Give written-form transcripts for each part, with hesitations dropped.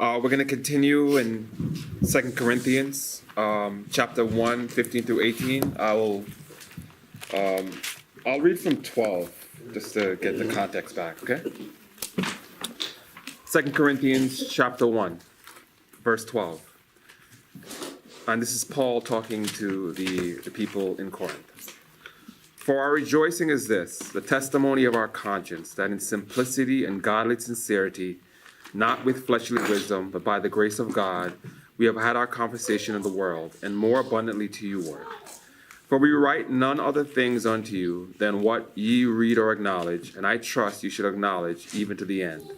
We're going to continue in 2 Corinthians, chapter 1, 15 through 18. I'll read from 12 just to get the context back, okay? 2 Corinthians, chapter 1, verse 12. And this is Paul talking to the people in Corinth. For our rejoicing is this, the testimony of our conscience, that in simplicity and godly sincerity, not with fleshly wisdom, but by the grace of God, we have had our conversation in the world, and more abundantly to you ward. For we write none other things unto you than what ye read or acknowledge, and I trust you should acknowledge even to the end.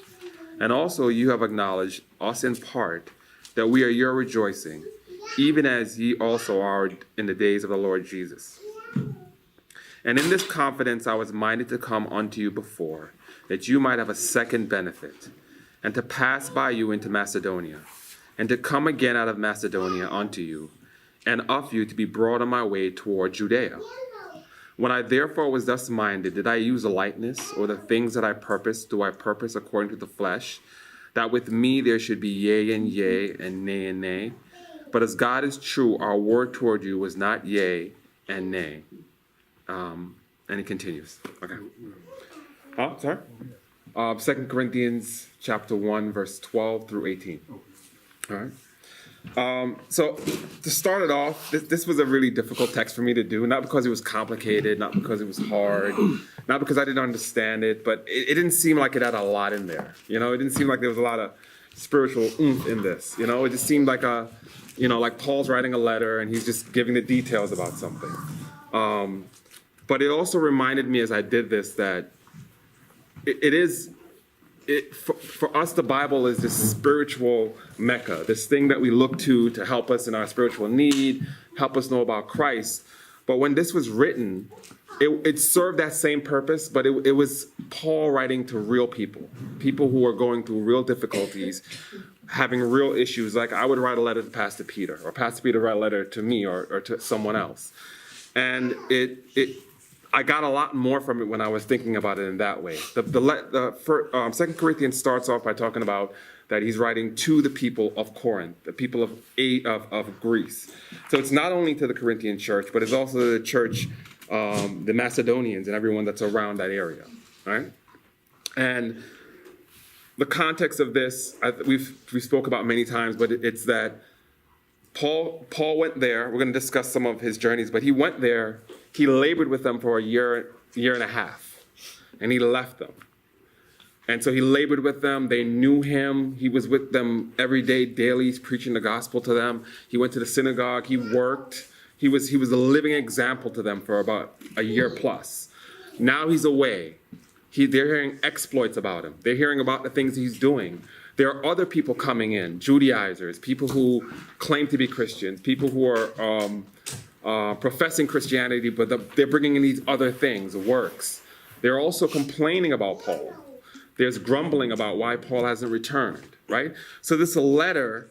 And also you have acknowledged us in part, that we are your rejoicing, even as ye also are in the days of the Lord Jesus. And in this confidence I was minded to come unto you before, that you might have a second benefit, and to pass by you into Macedonia, and to come again out of Macedonia unto you, and of you to be brought on my way toward Judea. When I therefore was thus minded, did I use lightness, or the things that I purposed, do I purpose according to the flesh, that with me there should be yea, and nay, and nay? But as God is true, our word toward you was not yea and nay. And it continues. Okay. Oh, sorry? 2 Corinthians chapter 1, verse 12 through 18. All right. So to start it off, this was a really difficult text for me to do, not because it was complicated, not because it was hard, not because I didn't understand it, but it didn't seem like it had a lot in there. You know, it didn't seem like there was a lot of spiritual oomph in this. You know, it just seemed like like Paul's writing a letter and he's just giving the details about something. But it also reminded me as I did this that for us, the Bible is this spiritual mecca, this thing that we look to help us in our spiritual need, help us know about Christ. But when this was written, it served that same purpose, but it was Paul writing to real people who are going through real difficulties, having real issues. Like I would write a letter to Pastor Peter, or Pastor Peter would write a letter to me or to someone else. And I got a lot more from it when I was thinking about it in that way. 2 Corinthians starts off by talking about that he's writing to the people of Corinth, the people of Greece. So it's not only to the Corinthian church, but it's also to the church, the Macedonians and everyone that's around that area, right? And the context of this, we spoke about many times, but it's that Paul went there. We're going to discuss some of his journeys, but he went there. He labored with them for a year and a half, and he left them. And so he labored with them. They knew him. He was with them every day, daily, preaching the gospel to them. He went to the synagogue. He worked. He was a living example to them for about a year plus. Now he's away. They're hearing exploits about him. They're hearing about the things he's doing. There are other people coming in, Judaizers, people who claim to be Christians, people who are professing Christianity, but they're bringing in these other things, works. They're also complaining about Paul. There's grumbling about why Paul hasn't returned, right? So this letter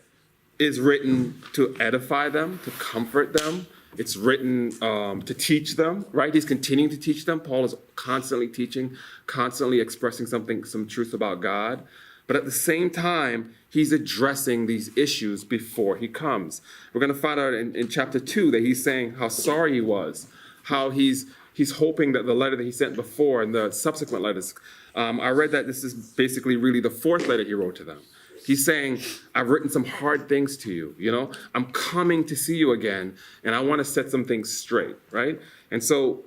is written to edify them, to comfort them. It's written to teach them, right? He's continuing to teach them. Paul is constantly teaching, constantly expressing some truth about God. But at the same time, he's addressing these issues before he comes. We're going to find out in chapter 2 that he's saying how sorry he was, how he's hoping that the letter that he sent before and the subsequent letters, I read that this is basically really the fourth letter he wrote to them. He's saying, I've written some hard things to you, you know? I'm coming to see you again, and I want to set some things straight, right? And so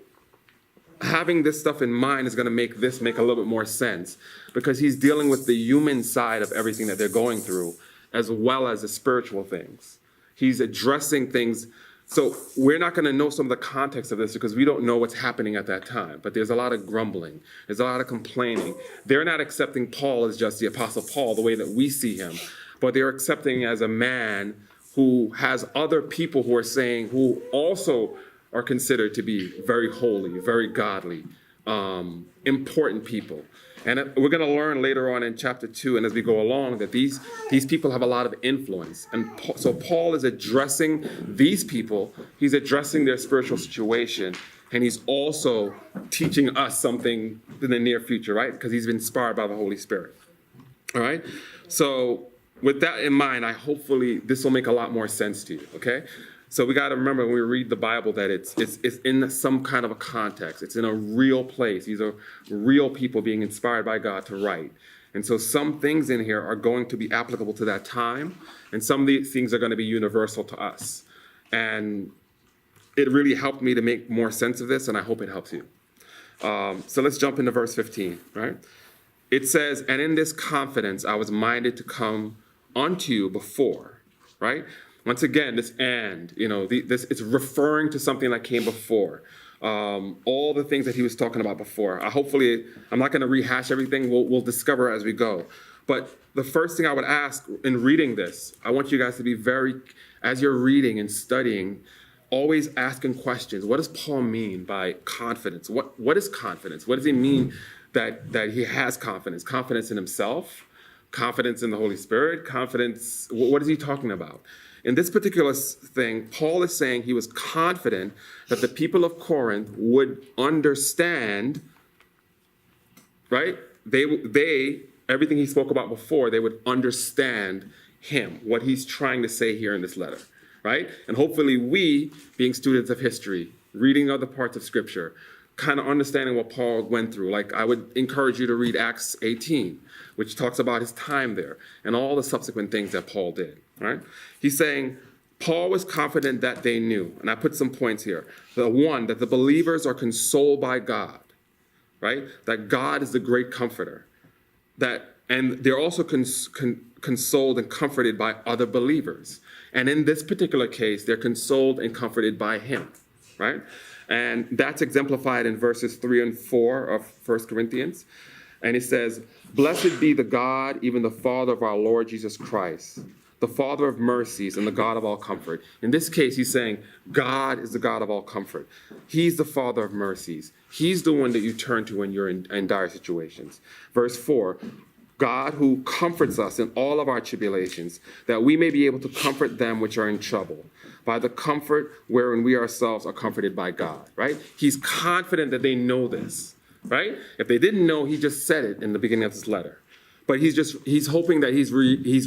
having this stuff in mind is going to make this make a little bit more sense, because he's dealing with the human side of everything that they're going through, as well as the spiritual things. He's addressing things. So we're not going to know some of the context of this because we don't know what's happening at that time. But there's a lot of grumbling. There's a lot of complaining. They're not accepting Paul as just the Apostle Paul, the way that we see him, but they're accepting him as a man who has other people who also are considered to be very holy, very godly, important people. And we're going to learn later on in chapter 2 and as we go along that these people have a lot of influence. And so Paul is addressing these people. He's addressing their spiritual situation. And he's also teaching us something in the near future, right? Because he's been inspired by the Holy Spirit. All right? So with that in mind, hopefully this will make a lot more sense to you, okay? So we got to remember when we read the Bible that it's in some kind of a context. It's in a real place. These are real people being inspired by God to write. And so some things in here are going to be applicable to that time, and some of these things are going to be universal to us. And it really helped me to make more sense of this, and I hope it helps you. So let's jump into verse 15, right? It says, "And in this confidence I was minded to come unto you before," right? Once again, this "and," this it's referring to something that came before. All the things that he was talking about before. Hopefully, I'm not going to rehash everything. We'll discover as we go. But the first thing I would ask in reading this, I want you guys to be as you're reading and studying, always asking questions. What does Paul mean by confidence? What is confidence? What does he mean that he has confidence? Confidence in himself? Confidence in the Holy Spirit? Confidence, what is he talking about? In this particular thing, Paul is saying he was confident that the people of Corinth would understand, right? They everything he spoke about before, they would understand him, what he's trying to say here in this letter, right? And hopefully we, being students of history, reading other parts of Scripture, kind of understanding what Paul went through. Like, I would encourage you to read Acts 18, which talks about his time there and all the subsequent things that Paul did, right? He's saying Paul was confident that they knew, and I put some points here. The one, that the believers are consoled by God, right? That God is the great comforter. And they're also consoled and comforted by other believers. And in this particular case, they're consoled and comforted by him, right? And that's exemplified in verses 3 and 4 of 1 Corinthians. And he says, "Blessed be the God, even the Father of our Lord Jesus Christ, the Father of mercies and the God of all comfort." In this case, he's saying God is the God of all comfort. He's the Father of mercies. He's the one that you turn to when you're in dire situations. Verse 4, "God who comforts us in all of our tribulations, that we may be able to comfort them which are in trouble, by the comfort wherein we ourselves are comforted by God," right? He's confident that they know this, right? If they didn't know, he just said it in the beginning of this letter. But he's hoping that he's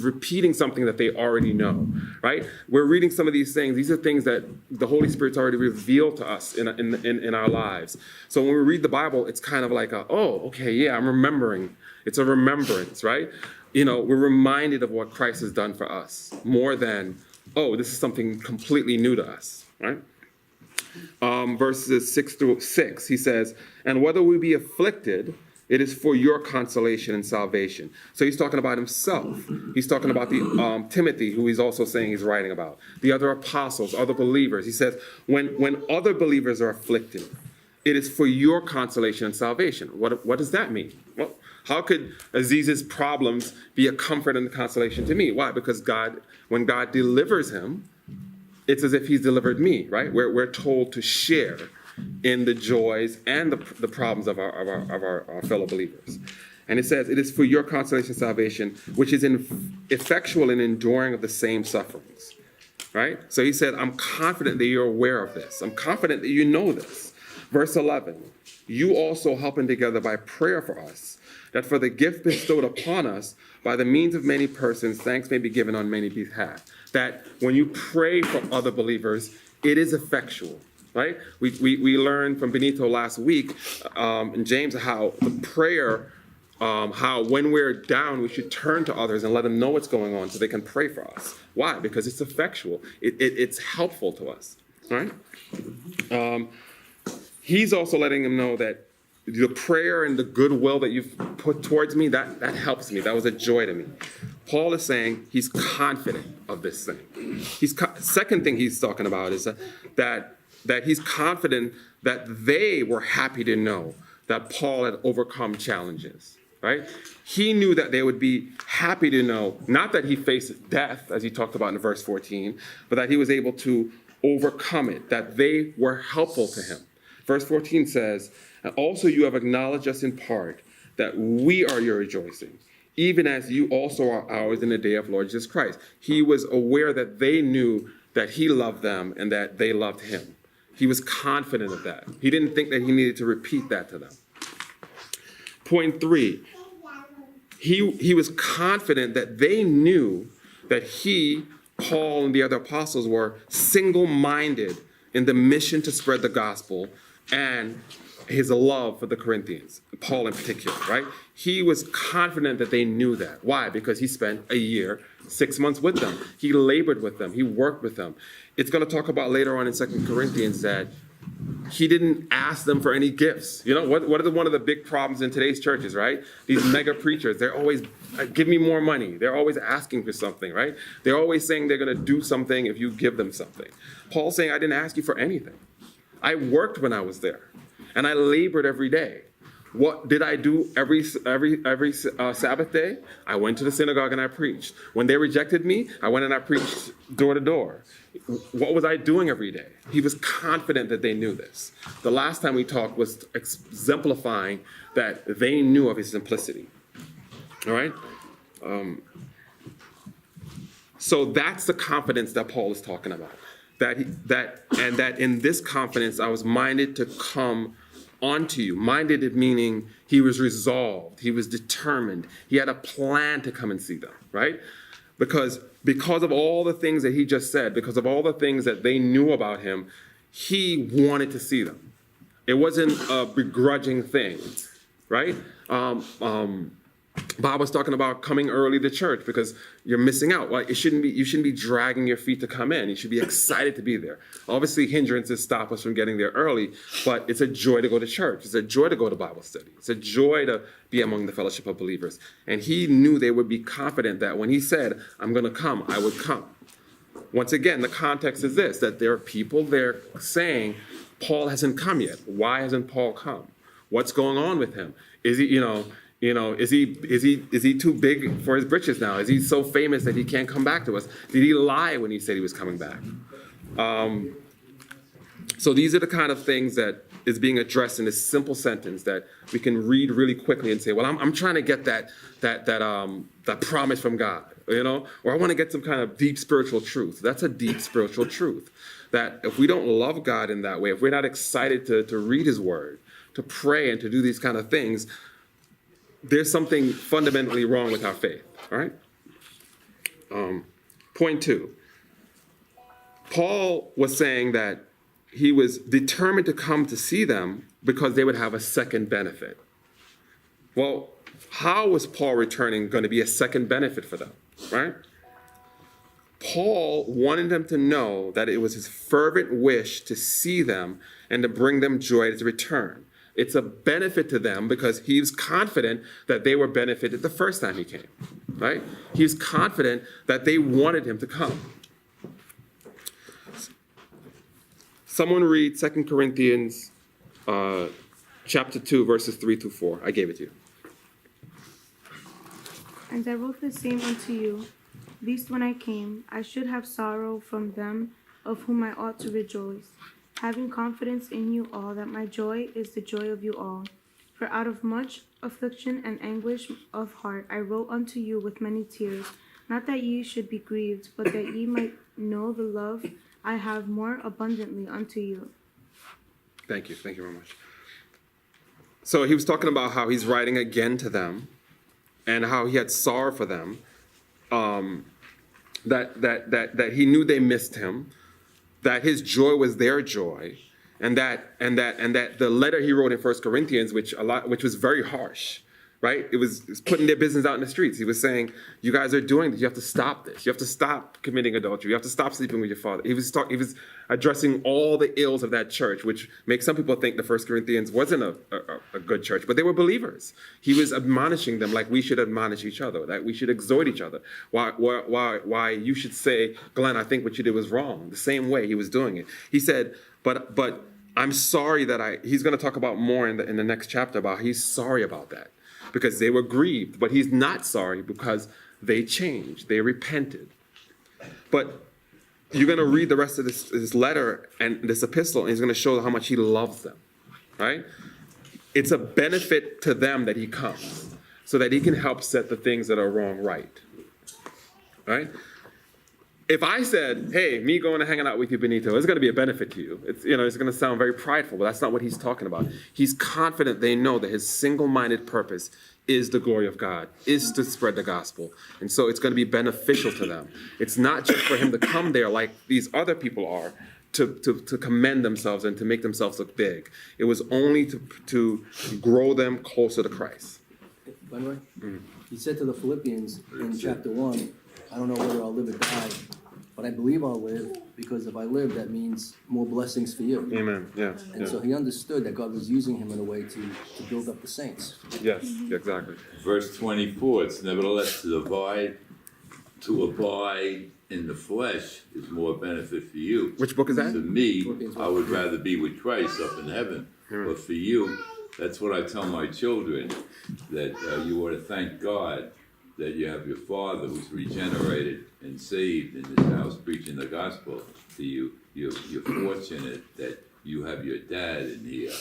repeating something that they already know, right? We're reading some of these things. These are things that the Holy Spirit's already revealed to us in our lives. So when we read the Bible, it's kind of like, okay, yeah, I'm remembering. It's a remembrance, right? We're reminded of what Christ has done for us, more than, this is something completely new to us, right? Verses 6 he says, "And whether we be afflicted, it is for your consolation and salvation." So he's talking about himself. He's talking about the Timothy, who he's also saying he's writing about. The other apostles, other believers. He says, when other believers are afflicted, it is for your consolation and salvation. What does that mean? Well, how could Aziz's problems be a comfort and consolation to me? Why? Because when God delivers him, it's as if he's delivered me, right? We're told to share in the joys and the problems of our fellow believers. And it says, "It is for your consolation and salvation, which is effectual in enduring of the same sufferings," right? So he said, I'm confident that you're aware of this. I'm confident that you know this. Verse 11, "You also helping together by prayer for us, that for the gift bestowed upon us by the means of many persons, thanks may be given on many behalf." That when you pray for other believers, it is effectual. Right? We learned from Benito last week in James how the prayer, how when we're down, we should turn to others and let them know what's going on so they can pray for us. Why? Because it's effectual. It's helpful to us. Right? He's also letting them know that the prayer and the goodwill that you've put towards me, that helps me. That was a joy to me. Paul is saying he's confident of this thing. Second thing he's talking about is that he's confident that they were happy to know that Paul had overcome challenges, right? He knew that they would be happy to know, not that he faced death, as he talked about in verse 14, but that he was able to overcome it, that they were helpful to him. Verse 14 says, "And also you have acknowledged us in part, that we are your rejoicing, even as you also are ours in the day of Lord Jesus Christ." He was aware that they knew that he loved them and that they loved him. He was confident of that. He didn't think that he needed to repeat that to them. Point 3, He was confident that they knew that he, Paul, and the other apostles were single-minded in the mission to spread the gospel and his love for the Corinthians, Paul in particular, right? He was confident that they knew that. Why? Because he spent a year, 6 months with them. He labored with them. He worked with them. It's going to talk about later on in 2 Corinthians that he didn't ask them for any gifts. You know, what are one of the big problems in today's churches, right? These mega preachers, they're always, give me more money. They're always asking for something, right? They're always saying they're going to do something if you give them something. Paul's saying, I didn't ask you for anything. I worked when I was there, and I labored every day. What did I do every Sabbath day? I went to the synagogue and I preached. When they rejected me, I went and I preached door to door. What was I doing every day? He was confident that they knew this. The last time we talked was exemplifying that they knew of his simplicity. All right? So that's the confidence that Paul is talking about. That in this confidence I was minded to come onto you. Minded meaning he was resolved, he was determined, he had a plan to come and see them, right? Because of all the things that he just said, because of all the things that they knew about him, he wanted to see them. It wasn't a begrudging thing, right? Bob was talking about coming early to church because you're missing out. Like you shouldn't be dragging your feet to come in. You should be excited to be there. Obviously, hindrances stop us from getting there early, but it's a joy to go to church. It's a joy to go to Bible study. It's a joy to be among the fellowship of believers. And he knew they would be confident that when he said, I'm going to come, I would come. Once again, the context is this, that there are people there saying, Paul hasn't come yet. Why hasn't Paul come? What's going on with him? Is he, is he too big for his britches now? Is he so famous that he can't come back to us? Did he lie when he said he was coming back? So these are the kind of things that is being addressed in this simple sentence that we can read really quickly and say, well, I'm trying to get that promise from God, or I want to get some kind of deep spiritual truth. That's a deep spiritual truth. That if we don't love God in that way, if we're not excited to read his word, to pray and to do these kind of things, there's something fundamentally wrong with our faith, all right? Point 2. Paul was saying that he was determined to come to see them because they would have a second benefit. Well, how was Paul returning going to be a second benefit for them, right? Paul wanted them to know that it was his fervent wish to see them and to bring them joy at his return. It's a benefit to them because he's confident that they were benefited the first time he came, right? He's confident that they wanted him to come. Someone read 2 Corinthians chapter 2, verses 3 through 4. I gave it to you. And I wrote the same unto you, lest when I came, I should have sorrow from them of whom I ought to rejoice, having confidence in you all that my joy is the joy of you all. For out of much affliction and anguish of heart I wrote unto you with many tears, not that ye should be grieved, but that ye might know the love I have more abundantly unto you. Thank you very much. So he was talking about how he's writing again to them and how he had sorrow for them, that he knew they missed him, that his joy was their joy, and that the letter he wrote in 1 Corinthians, which was very harsh, right? It was putting their business out in the streets. He was saying, you guys are doing this. You have to stop this. You have to stop committing adultery. You have to stop sleeping with your father. He was addressing all the ills of that church, which makes some people think the 1 Corinthians wasn't a good church, but they were believers. He was admonishing them like we should admonish each other, that we should exhort each other. Why you should say, Glenn, I think what you did was wrong. The same way he was doing it. He said, but I'm sorry that he's going to talk about more in the next chapter about he's sorry about that, because they were grieved, but he's not sorry because they changed, they repented. But you're going to read the rest of this letter and this epistle, and he's going to show how much he loves them, right? It's a benefit to them that he comes so that he can help set the things that are wrong right, right? If I said, hey, me going and hanging out with you, Benito, it's going to be a benefit to you. It's going to sound very prideful, but that's not what he's talking about. He's confident they know that his single-minded purpose is the glory of God, is to spread the gospel. And so it's going to be beneficial to them. It's not just for him to come there like these other people are, to commend themselves and to make themselves look big. It was only to grow them closer to Christ. Glenroy? He said to the Philippians in chapter 1, I don't know whether I'll live or die, but I believe I'll live, because if I live, that means more blessings for you. Amen. Yeah. And so he understood that God was using him in a way to build up the saints. Yes, exactly. Verse 24, it's nevertheless to abide in the flesh is more benefit for you. Which book is that? To me, I would rather be with Christ up in heaven. But for you, that's what I tell my children, that you ought to thank God that you have your father who's regenerated and saved in this house preaching the gospel to you. You're fortunate that you have your dad in here.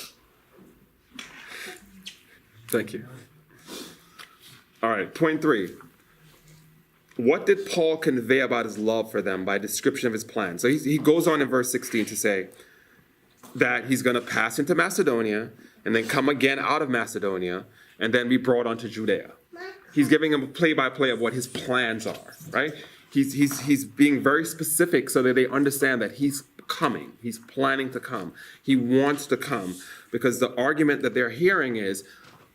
Thank you. All right, point 3. What did Paul convey about his love for them by description of his plan? So he goes on in verse 16 to say that he's going to pass into Macedonia and then come again out of Macedonia and then be brought onto Judea. He's giving them a play-by-play of what his plans are, right? He's being very specific so that they understand that he's coming. He's planning to come. He wants to come, because the argument that they're hearing is,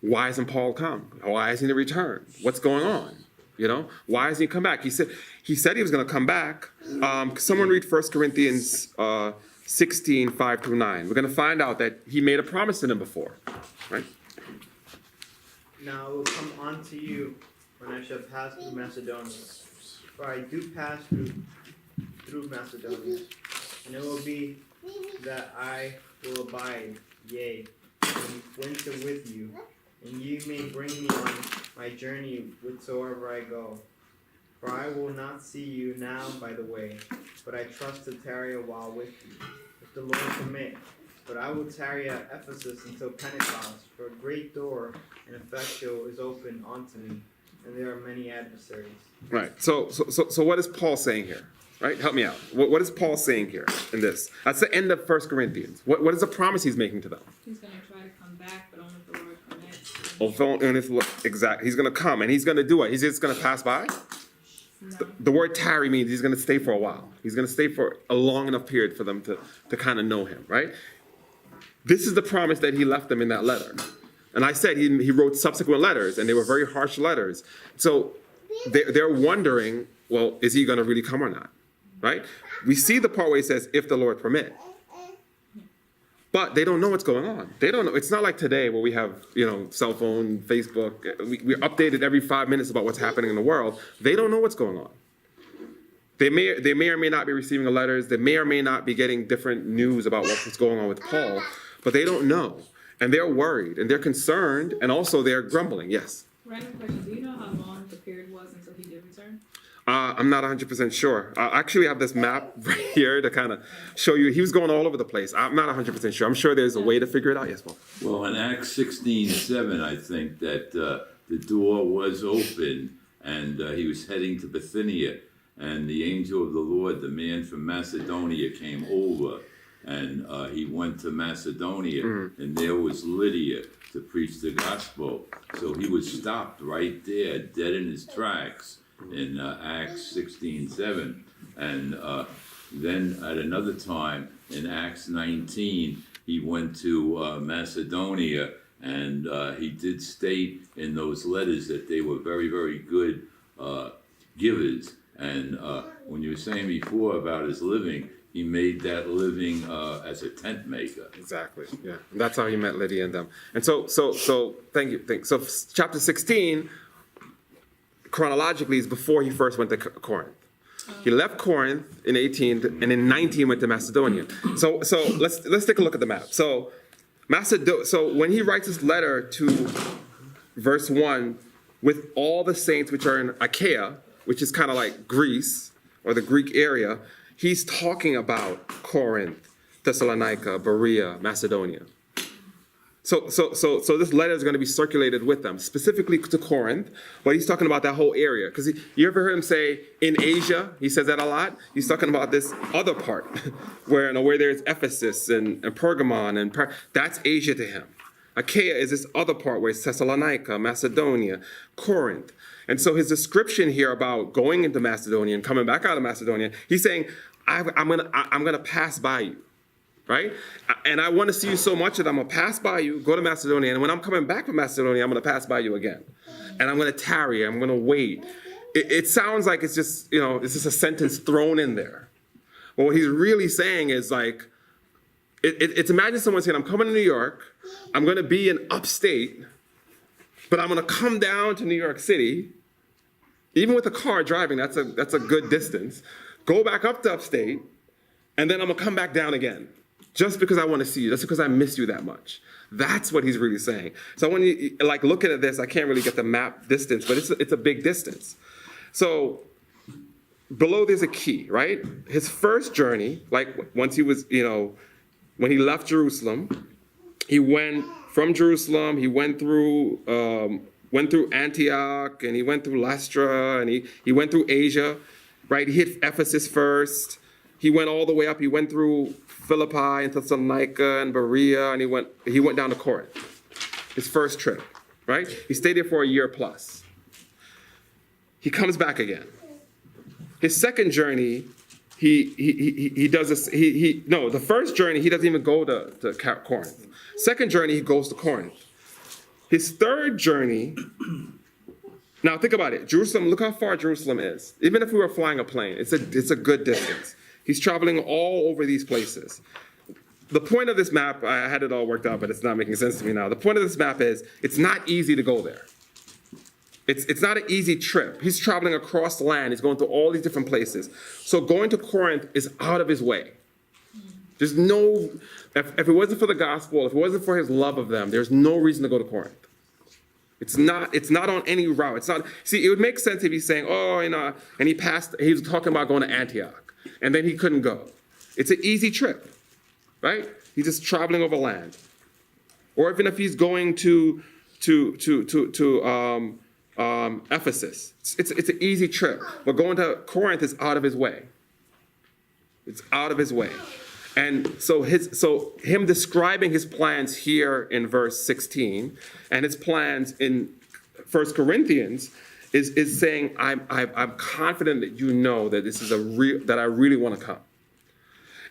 why hasn't Paul come? Why hasn't he returned? What's going on? You know, why hasn't he come back? He said he was going to come back. Someone read 1 Corinthians 16, 5 through 9. We're going to find out that he made a promise to them before, right? Now I will come unto you when I shall pass through Macedonia. For I do pass through Macedonia. And it will be that I will abide, yea, in winter with you, and ye may bring me on my journey whithersoever I go. For I will not see you now by the way, but I trust to tarry a while with you, if the Lord permit. But I will tarry at Ephesus until Pentecost, for a great door and effectual is open unto me, and there are many adversaries. Right. So what is Paul saying here? Right? Help me out. What is Paul saying here in this? That's the end of 1 Corinthians. What is the promise he's making to them? He's going to try to come back, but only if the Lord permits. Exactly. He's going to come, and he's going to do it. He's just going to pass by? No. The word tarry means he's going to stay for a while. He's going to stay for a long enough period for them to kind of know him, right? This is the promise that he left them in that letter. And I said he wrote subsequent letters, and they were very harsh letters. So they're wondering, well, is he going to really come or not? Right? We see the part where he says, if the Lord permit. But they don't know what's going on. They don't know. It's not like today where we have, cell phone, Facebook. We're updated every 5 minutes about what's happening in the world. They don't know what's going on. They may or may not be receiving the letters. They may or may not be getting different news about what's going on with Paul. But they don't know. And they're worried. And they're concerned. And also they're grumbling. Yes? Random question. Do you know how long the period was until he did return? I'm not 100% sure. I actually have this map right here to kind of show you. He was going all over the place. I'm not 100% sure. I'm sure there's a way to figure it out. Yes, Paul? Well, in Acts 16:7, I think that the door was open and he was heading to Bithynia. And the angel of the Lord, the man from Macedonia, came over. And he went to Macedonia. And there was Lydia to preach the gospel. So he was stopped right there, dead in his tracks, in Acts 16:7. And then at another time, in Acts 19, he went to Macedonia, and he did state in those letters that they were very, very good givers. And when you were saying before about his living, he made that living as a tent maker. Exactly. Yeah. And that's how he met Lydia and them. And so thank you. So chapter 16, chronologically, is before he first went to Corinth. He left Corinth in 18, and in 19 went to Macedonia. So let's take a look at the map. So when he writes this letter to verse 1, with all the saints which are in Achaia, which is kind of like Greece or the Greek area, he's talking about Corinth, Thessalonica, Berea, Macedonia. So this letter is going to be circulated with them, specifically to Corinth, but he's talking about that whole area. Because you ever heard him say, in Asia? He says that a lot. He's talking about this other part, where there's Ephesus and Pergamon, and that's Asia to him. Achaia is this other part where it's Thessalonica, Macedonia, Corinth. And so his description here about going into Macedonia and coming back out of Macedonia, he's saying, I'm gonna pass by you, right? And I want to see you so much that I'm gonna pass by you, go to Macedonia, and when I'm coming back from Macedonia, I'm gonna pass by you again. And I'm gonna tarry, I'm gonna wait. It sounds like it's just, it's just a sentence thrown in there. But what he's really saying is like, it's imagine someone saying, I'm coming to New York, I'm gonna be in upstate, but I'm gonna come down to New York City, even with a car driving, that's a good distance, go back up to upstate, and then I'm gonna come back down again, just because I wanna see you, just because I miss you that much. That's what he's really saying. So when you looking at this, I can't really get the map distance, but it's a big distance. So below there's a key, right? His first journey, once he was, when he left Jerusalem, he went from Jerusalem, he went through Antioch, and he went through Lystra, and he went through Asia, right? He hit Ephesus first. He went all the way up. He went through Philippi and Thessalonica and Berea, and he went down to Corinth. His first trip, right? He stayed there for a year plus. He comes back again. His second journey, he does this. The first journey he doesn't even go to Corinth. Second journey he goes to Corinth. His third journey. Now think about it. Jerusalem. Look how far Jerusalem is. Even if we were flying a plane, it's a good distance. He's traveling all over these places. The point of this map, I had it all worked out, but it's not making sense to me now. The point of this map is it's not easy to go there. It's not an easy trip. He's traveling across the land. He's going to all these different places. So going to Corinth is out of his way. There's no, if it wasn't for the gospel, if it wasn't for his love of them, there's no reason to go to Corinth. It's not on any route. It's not, see, it would make sense if he's saying, and he was talking about going to Antioch, and then he couldn't go. It's an easy trip, right? He's just traveling over land. Or even if he's going to Ephesus, it's an easy trip. But going to Corinth is out of his way. It's out of his way. And so him describing his plans here in verse 16 and his plans in 1 Corinthians is saying, I'm confident that you know that this is that I really want to come.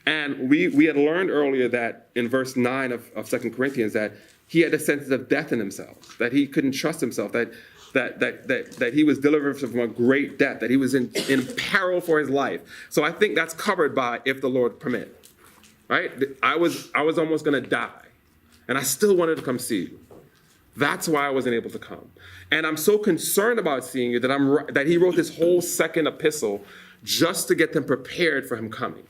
And we had learned earlier that in verse 9 of 2 Corinthians that he had a sense of death in himself, that he couldn't trust himself, that he was delivered from a great death, that he was in peril for his life. So I think that's covered by if the Lord permit. Right? I was almost going to die, and I still wanted to come see you. That's why I wasn't able to come. And I'm so concerned about seeing you that he wrote this whole second epistle just to get them prepared for him coming,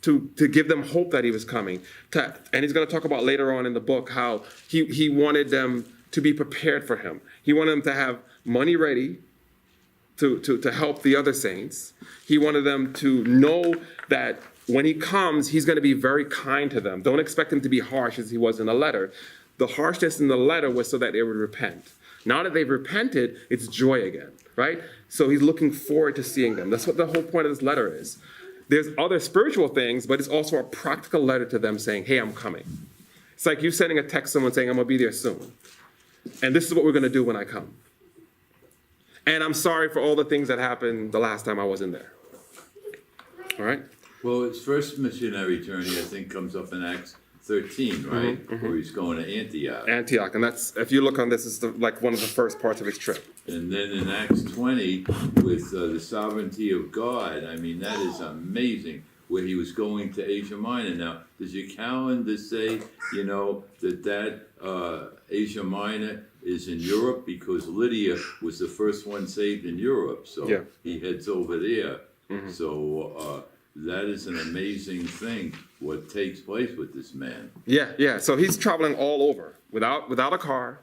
to give them hope that he was coming. And he's going to talk about later on in the book how he wanted them to be prepared for him. He wanted them to have money ready to help the other saints. He wanted them to know that when he comes, he's going to be very kind to them. Don't expect him to be harsh as he was in the letter. The harshness in the letter was so that they would repent. Now that they've repented, it's joy again, right? So he's looking forward to seeing them. That's what the whole point of this letter is. There's other spiritual things, but it's also a practical letter to them saying, hey, I'm coming. It's like you sending a text to someone saying, I'm going to be there soon. And this is what we're going to do when I come. And I'm sorry for all the things that happened the last time I wasn't there. All right? Well, his first missionary journey, I think, comes up in Acts 13, right? Mm-hmm. Where he's going to Antioch. Antioch, and that's, if you look on this, it's one of the first parts of his trip. And then in Acts 20, with the sovereignty of God, I mean, that is amazing, where he was going to Asia Minor. Now, does your calendar say, that Asia Minor is in Europe? Because Lydia was the first one saved in Europe, so yeah. He heads over there. Mm-hmm. So that is an amazing thing, what takes place with this man. Yeah. So he's traveling all over without a car,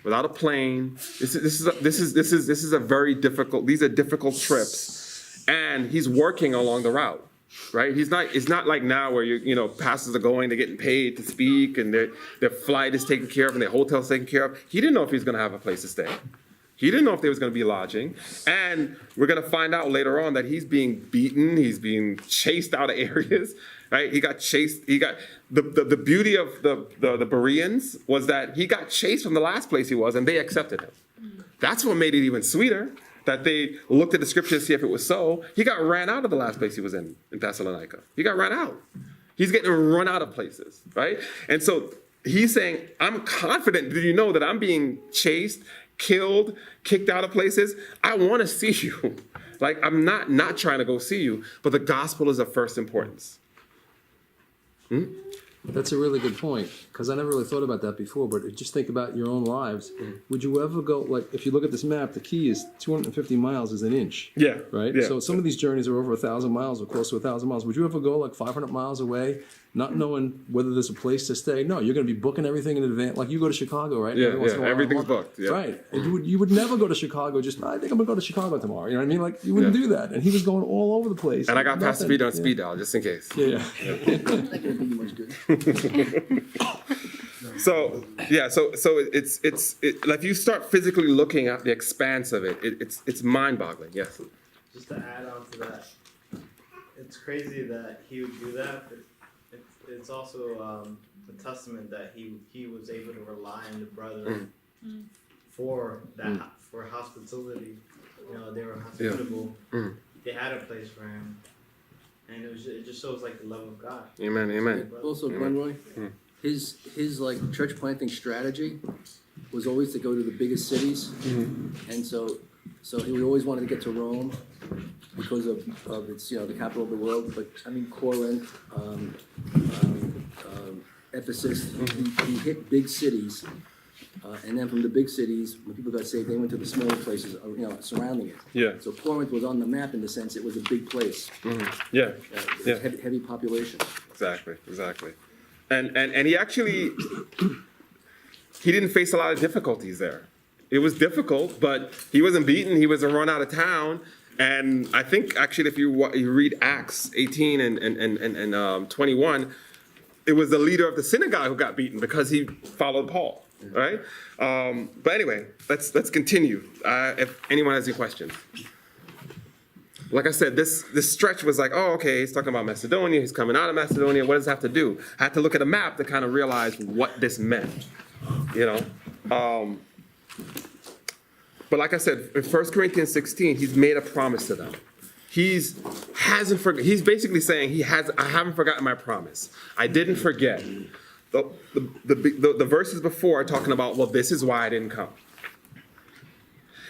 without a plane. This is a very difficult. These are difficult trips, and he's working along the route, right? It's not like now where pastors are going, they're getting paid to speak, and their flight is taken care of, and their hotel's taken care of. He didn't know if he was going to have a place to stay. He didn't know if there was going to be lodging. And we're going to find out later on that he's being beaten. He's being chased out of areas, right? He got chased. The beauty of the Bereans was that he got chased from the last place he was, and they accepted him. That's what made it even sweeter, that they looked at the scripture to see if it was so. He got ran out of the last place he was in Thessalonica. He got ran out. He's getting run out of places, right? And so he's saying, I'm confident. Did you know that I'm being chased, killed, kicked out of places? I want to see you. Like, I'm not trying to go see you, but the gospel is of first importance. That's a really good point, because I never really thought about that before, but just think about your own lives. Would you ever go, like, if you look at this map, the key is 250 miles is an inch. Yeah. Right? Yeah. So some of these journeys are over 1,000 miles or close to 1,000 miles. Would you ever go like 500 miles away, not knowing whether there's a place to stay? No, you're going to be booking everything in advance. Like you go to Chicago, right? Yeah, Every once in a while, everything's booked. Yeah. Right. And you would never go to Chicago just, I think I'm going to go to Chicago tomorrow. You know what I mean? Like, you wouldn't do that. And he was going all over the place. And I got Pastor Peter on Nothing. speed dial, just in case. Yeah. Not gonna do you much good. So like you start physically looking at the expanse of it, it's mind-boggling. Yes. Just to add on to that, it's crazy that he would do that, but it's also a testament that he was able to rely on the brother for that for hospitality. You know, they were hospitable. They had a place for him, and it just shows like the love of God. Amen. Amen. Also, Glenroy, his like church planting strategy was always to go to the biggest cities, and so he would always wanted to get to Rome because of its the capital of the world. But I mean Corinth, Ephesus, he hit big cities, and then from the big cities, when people got saved, they went to the smaller places surrounding it. Yeah. So Corinth was on the map in the sense it was a big place, Yeah. Yeah. heavy population. Exactly. And he actually he didn't face a lot of difficulties there. It was difficult, but he wasn't beaten. He wasn't run out of town. And I think actually, if you read Acts 18 and 21, it was the leader of the synagogue who got beaten because he followed Paul. Right? But anyway, let's continue. If anyone has any questions. Like I said, this stretch was like, oh, okay, he's talking about Macedonia. He's coming out of Macedonia. What does it have to do? I had to look at a map to kind of realize what this meant. But like I said, in 1 Corinthians 16, he's made a promise to them. He's basically saying I haven't forgotten my promise. I didn't forget. The verses before are talking about, well, this is why I didn't come.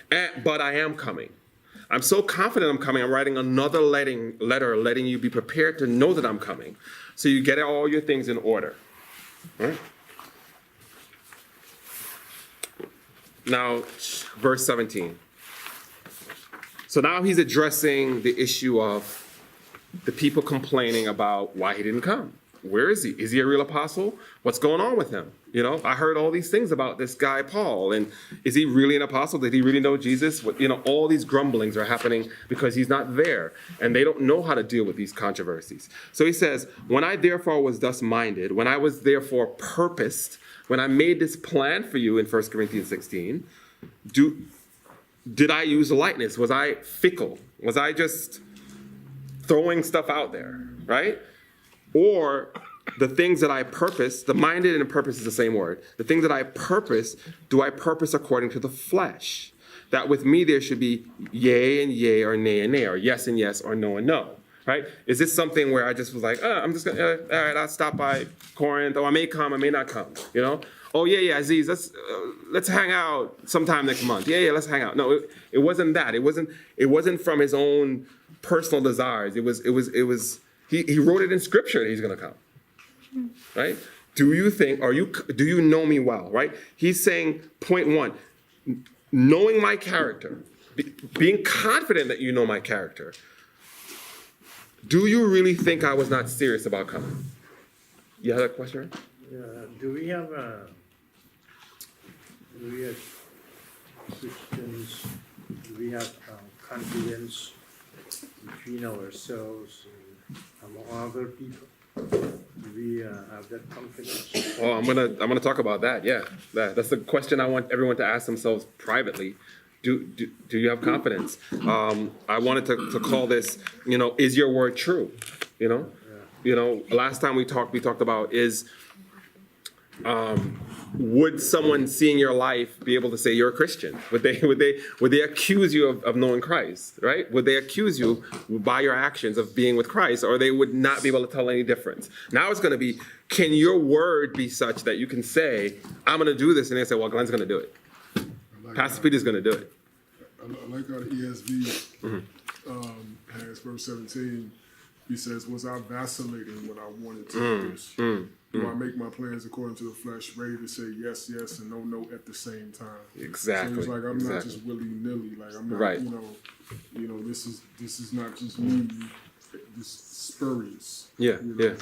But I am coming. I'm so confident I'm coming. I'm writing another letter letting you be prepared to know that I'm coming. So you get all your things in order. All right? Now, verse 17. So now he's addressing the issue of the people complaining about why he didn't come. Where is he? Is he a real apostle? What's going on with him? I heard all these things about this guy, Paul. And is he really an apostle? Did he really know Jesus? All these grumblings are happening because he's not there. And they don't know how to deal with these controversies. So he says, when I therefore was thus minded, when I was therefore purposed, when I made this plan for you in 1 Corinthians 16, did I use lightness? Was I fickle? Was I just throwing stuff out there, right? Or the things that I purpose, the minded and the purpose is the same word. The things that I purpose, do I purpose according to the flesh? That with me there should be yea and yea, or nay and nay, or yes and yes, or no and no, right? Is this something where I just was like, I'm just gonna, all right, I'll stop by Corinth, or I may come, I may not come, Oh yeah, Aziz, let's hang out sometime next month. Yeah, let's hang out. No, it wasn't that. It wasn't from his own personal desires. It was. He wrote it in Scripture that he's going to come, right? Do you know me well, right? He's saying, point one, knowing my character, being confident that you know my character. Do you really think I was not serious about coming? You have a question? Do we have Christians, do we have confidence between ourselves and among other people? Do we have that confidence? Oh, I'm gonna talk about that. Yeah, that's the question I want everyone to ask themselves privately. Do you have confidence? I wanted to call this, is your word true? Last time we talked about would someone seeing your life be able to say you're a Christian? Would they accuse you of knowing Christ, right? Would they accuse you by your actions of being with Christ, or they would not be able to tell any difference? Now it's going to be, can your word be such that you can say, I'm going to do this, and they say, well, Glenn's going to do it. Pastor Peter's going to do it. I like how the ESV has verse 17. He says, was I vacillating when I wanted to do this? Do I make my plans according to the flesh, ready to say yes, yes, and no, no at the same time? Exactly. So it's like I'm not just willy-nilly. Like I'm not, Right. This is not just me, just spurious. Yeah, yeah.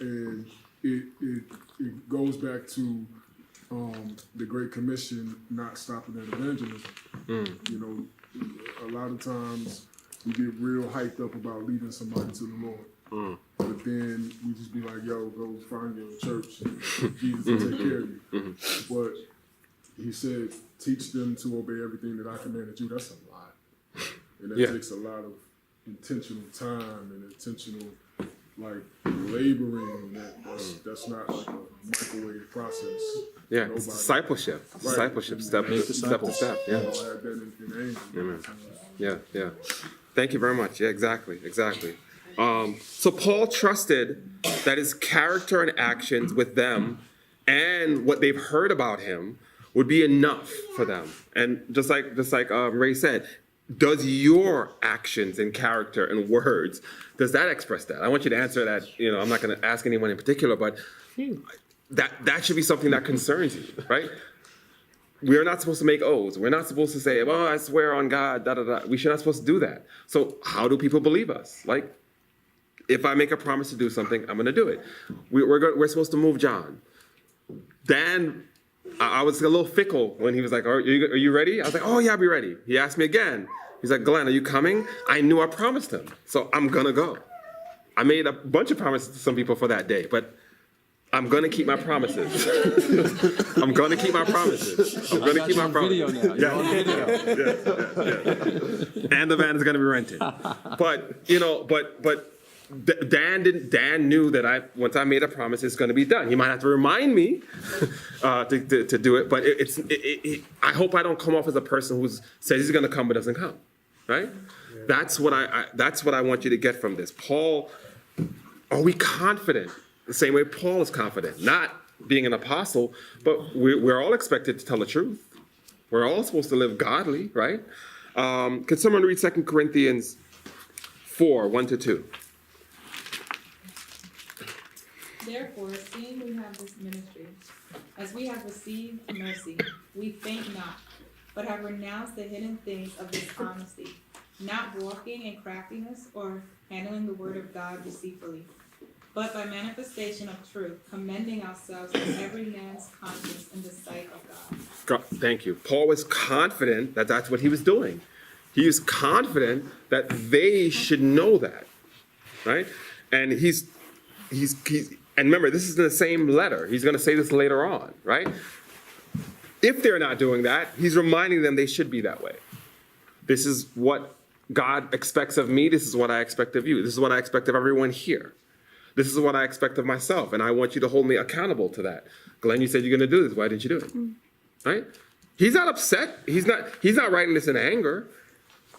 And it goes back to the Great Commission not stopping at evangelism. A lot of times we get real hyped up about leading somebody to the Lord. But then we just be like, yo, go find your church. Jesus will take care of you. But he said, teach them to obey everything that I commanded you. That's a lot. And that takes a lot of intentional time and intentional laboring. That's not like a microwave process. Yeah, it's discipleship. Right. Discipleship, step to step. Yeah. I'll add that in anger. Yeah. Thank you very much. Yeah, exactly. So Paul trusted that his character and actions with them and what they've heard about him would be enough for them. And just like Ray said, does your actions and character and words, does that express that? I want you to answer that. I'm not going to ask anyone in particular, but that should be something that concerns you, right? We're not supposed to make oaths. We're not supposed to say, "Oh, I swear on God." We should not supposed to do that. So how do people believe us? Like, if I make a promise to do something, I'm going to do it. We're supposed to move John. Dan, I was a little fickle when he was like, "Are you ready?" I was like, "Oh yeah, I'll be ready." He asked me again. He's like, "Glenn, are you coming?" I knew I promised him, so I'm gonna go. I made a bunch of promises to some people for that day, but I'm gonna keep my promises. I'm gonna keep my promises. Video now. You're on video. And the van is gonna be rented. But Dan knew that once I made a promise, it's gonna be done. He might have to remind me to do it, but I hope I don't come off as a person who says he's gonna come but doesn't come. Right? Yeah. That's what I want you to get from this. Paul, are we confident? The same way Paul is confident, not being an apostle, but we're all expected to tell the truth. We're all supposed to live godly, right? Could someone read 2 Corinthians 4, 1-2? Therefore, seeing we have this ministry, as we have received mercy, we faint not, but have renounced the hidden things of dishonesty, not walking in craftiness or handling the word of God deceitfully, but by manifestation of truth, commending ourselves to every man's conscience in the sight of God. Thank you. Paul was confident that that's what he was doing. He was confident that they should know that, right? And he's and remember, this is in the same letter. He's going to say this later on, right? If they're not doing that, he's reminding them they should be that way. This is what God expects of me. This is what I expect of you. This is what I expect of everyone here. This is what I expect of myself, and I want you to hold me accountable to that. Glenn, you said you're going to do this. Why didn't you do it? Right? He's not upset. He's not writing this in anger.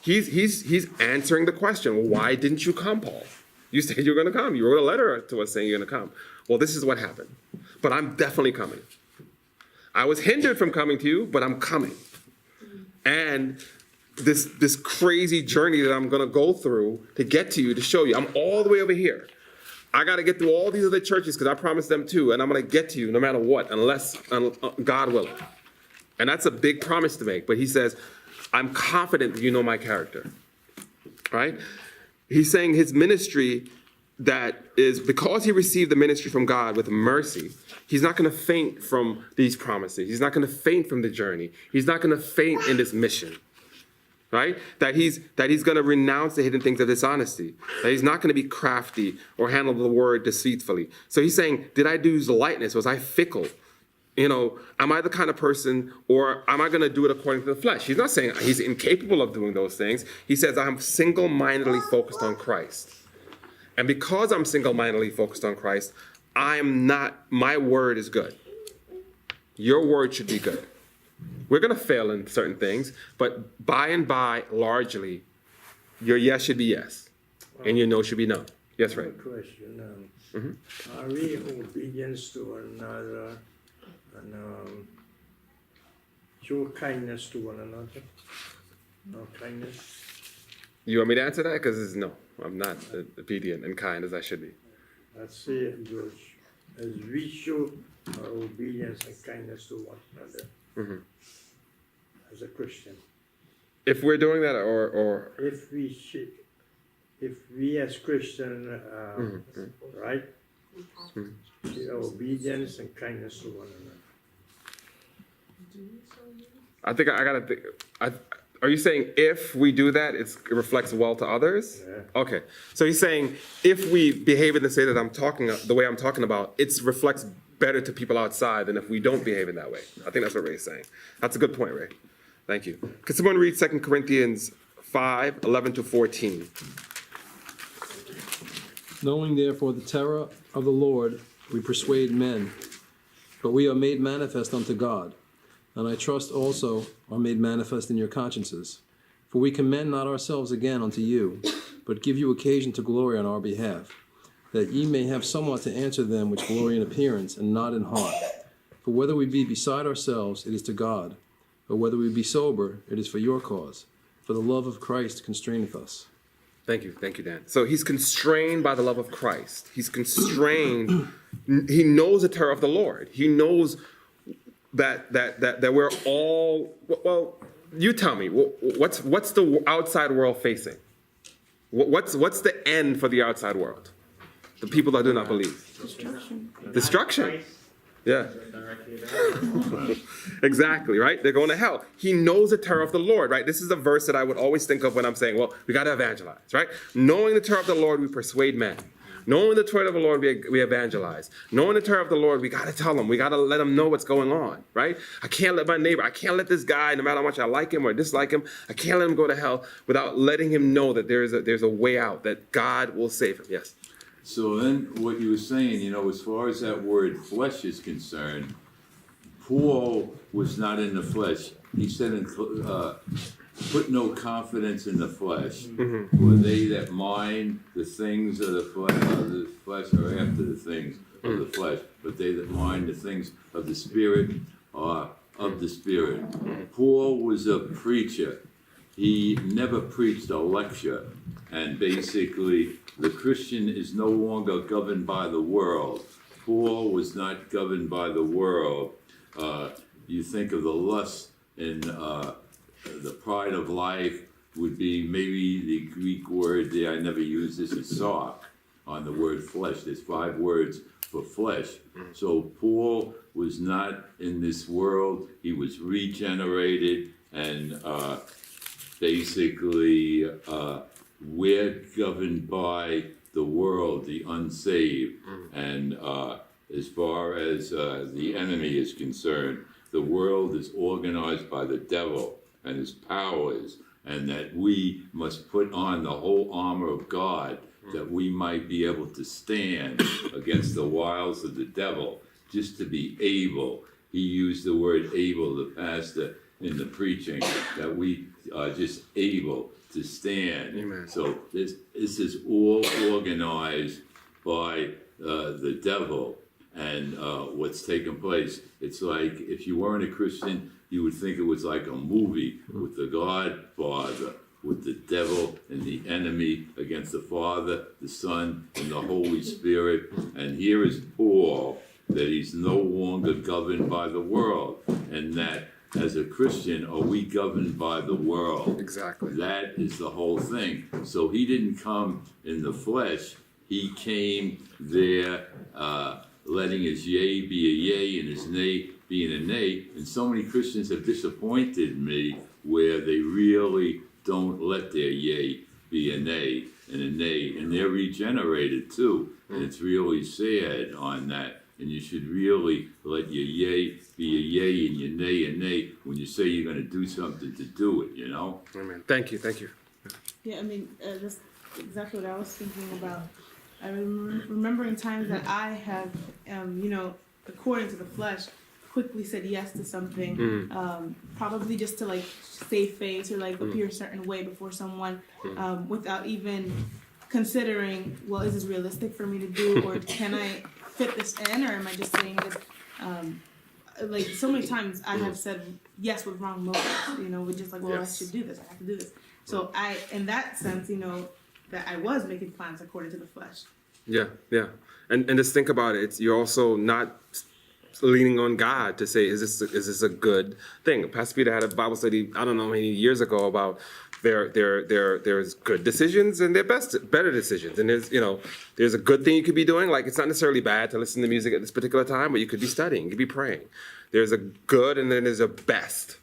He's answering the question. Well, why didn't you come, Paul? You said you were going to come. You wrote a letter to us saying you're going to come. Well, this is what happened. But I'm definitely coming. I was hindered from coming to you, but I'm coming. And this crazy journey that I'm going to go through to get to you, to show you, I'm all the way over here. I got to get through all these other churches because I promised them too, and I'm going to get to you no matter what, unless God willing. And that's a big promise to make. But he says, I'm confident that you know my character. Right? He's saying his ministry, that is because he received the ministry from God with mercy, he's not going to faint from these promises. He's not going to faint from the journey. He's not going to faint in this mission. Right? That he's going to renounce the hidden things of dishonesty. That he's not going to be crafty or handle the word deceitfully. So he's saying, did I use lightness? Was I fickle? Am I the kind of person, or am I going to do it according to the flesh? He's not saying he's incapable of doing those things. He says, I'm single-mindedly focused on Christ. And because I'm single-mindedly focused on Christ, my word is good. Your word should be good. We're going to fail in certain things, but by and by, largely, your yes should be yes, and your no should be no. Yes, right. Question. Are we obedience to one another and show kindness to one another? No kindness? You want me to answer that? Because no, I'm not obedient and kind as I should be. Let's say, George, as we show our obedience and kindness to one another as a Christian. If we're doing that, or If we as Christian, right, show obedience and kindness to one another. I think I gotta think. Are you saying if we do that, it reflects well to others? Yeah. Okay. So he's saying if we behave in the way that the way I'm talking about, it reflects better to people outside than if we don't behave in that way. I think that's what Ray's saying. That's a good point, Ray. Thank you. Could someone read 2 Corinthians 5:11-14? Knowing therefore the terror of the Lord, we persuade men, but we are made manifest unto God, and I trust also are made manifest in your consciences. For we commend not ourselves again unto you, but give you occasion to glory on our behalf, that ye may have somewhat to answer them which glory in appearance, and not in heart. For whether we be beside ourselves, it is to God, or whether we be sober, it is for your cause. For the love of Christ constraineth us. Thank you, Dan. So he's constrained by the love of Christ. He's constrained. He knows the terror of the Lord. He knows that we're all. Well, you tell me. What's the outside world facing? What's the end for the outside world? The people that do not believe. Destruction. Yeah. Exactly, right? They're going to hell. He knows the terror of the Lord, right? This is a verse that I would always think of when I'm saying, well, we got to evangelize, right? Knowing the terror of the Lord, we persuade men. Knowing the terror of the Lord, we evangelize. Knowing the terror of the Lord, we got to tell them. We got to let them know what's going on, right? I can't let my neighbor, I can't let this guy, no matter how much I like him or dislike him, I can't let him go to hell without letting him know that there's a way out, that God will save him. Yes? So then what you were saying, as far as that word flesh is concerned, Paul was not in the flesh. He said, put no confidence in the flesh. For they that mind the things of the flesh are after the things of the flesh. But they that mind the things of the Spirit are of the Spirit. Paul was a preacher. He never preached a lecture. And basically, the Christian is no longer governed by the world. Paul was not governed by the world. You think of the lust and the pride of life would be maybe the Greek word there, I never use this, is sark, on the word flesh. There's 5 words for flesh. So Paul was not in this world. He was regenerated, and basically we're governed by the world, the unsaved. And as far as the enemy is concerned, the world is organized by the devil and his powers, and that we must put on the whole armor of God that we might be able to stand against the wiles of the devil, just to be able. He used the word able, the pastor, in the preaching, that we are just able to stand. Amen. So this is all organized by the devil and what's taken place. It's like if you weren't a Christian, you would think it was like a movie with the Godfather, with the devil and the enemy against the Father, the Son, and the Holy Spirit. And here is Paul, that he's no longer governed by the world, and that as a Christian, are we governed by the world? Exactly. That is the whole thing. So he didn't come in the flesh. He came there letting his yea be a yea and his nay being a nay. And so many Christians have disappointed me where they really don't let their yea be a nay and a nay. And they're regenerated too. And it's really sad on that. and you should really let your yay be a yay and your nay a nay when you say you're going to do something to do it, you know? Amen. Thank you. Yeah, I mean, that's exactly what I was thinking about. I remembering times that I have, according to the flesh, quickly said yes to something, probably just to like save face or like appear a certain way before someone, without even considering, well, is this realistic for me to do, or can I fit this in, or am I just saying this? Like so many times I have said yes with wrong motives, with just like, well, Yes. I should do this, I have to do this. So in that sense, that I was making plans according to the flesh. Yeah. And just think about it. You're also not leaning on God to say, is this a good thing? Pastor Peter had a Bible study, I don't know how many years ago, about there's good decisions and there's better decisions. And there's a good thing you could be doing. Like, it's not necessarily bad to listen to music at this particular time, but you could be studying, you could be praying. There's a good and then there's a best,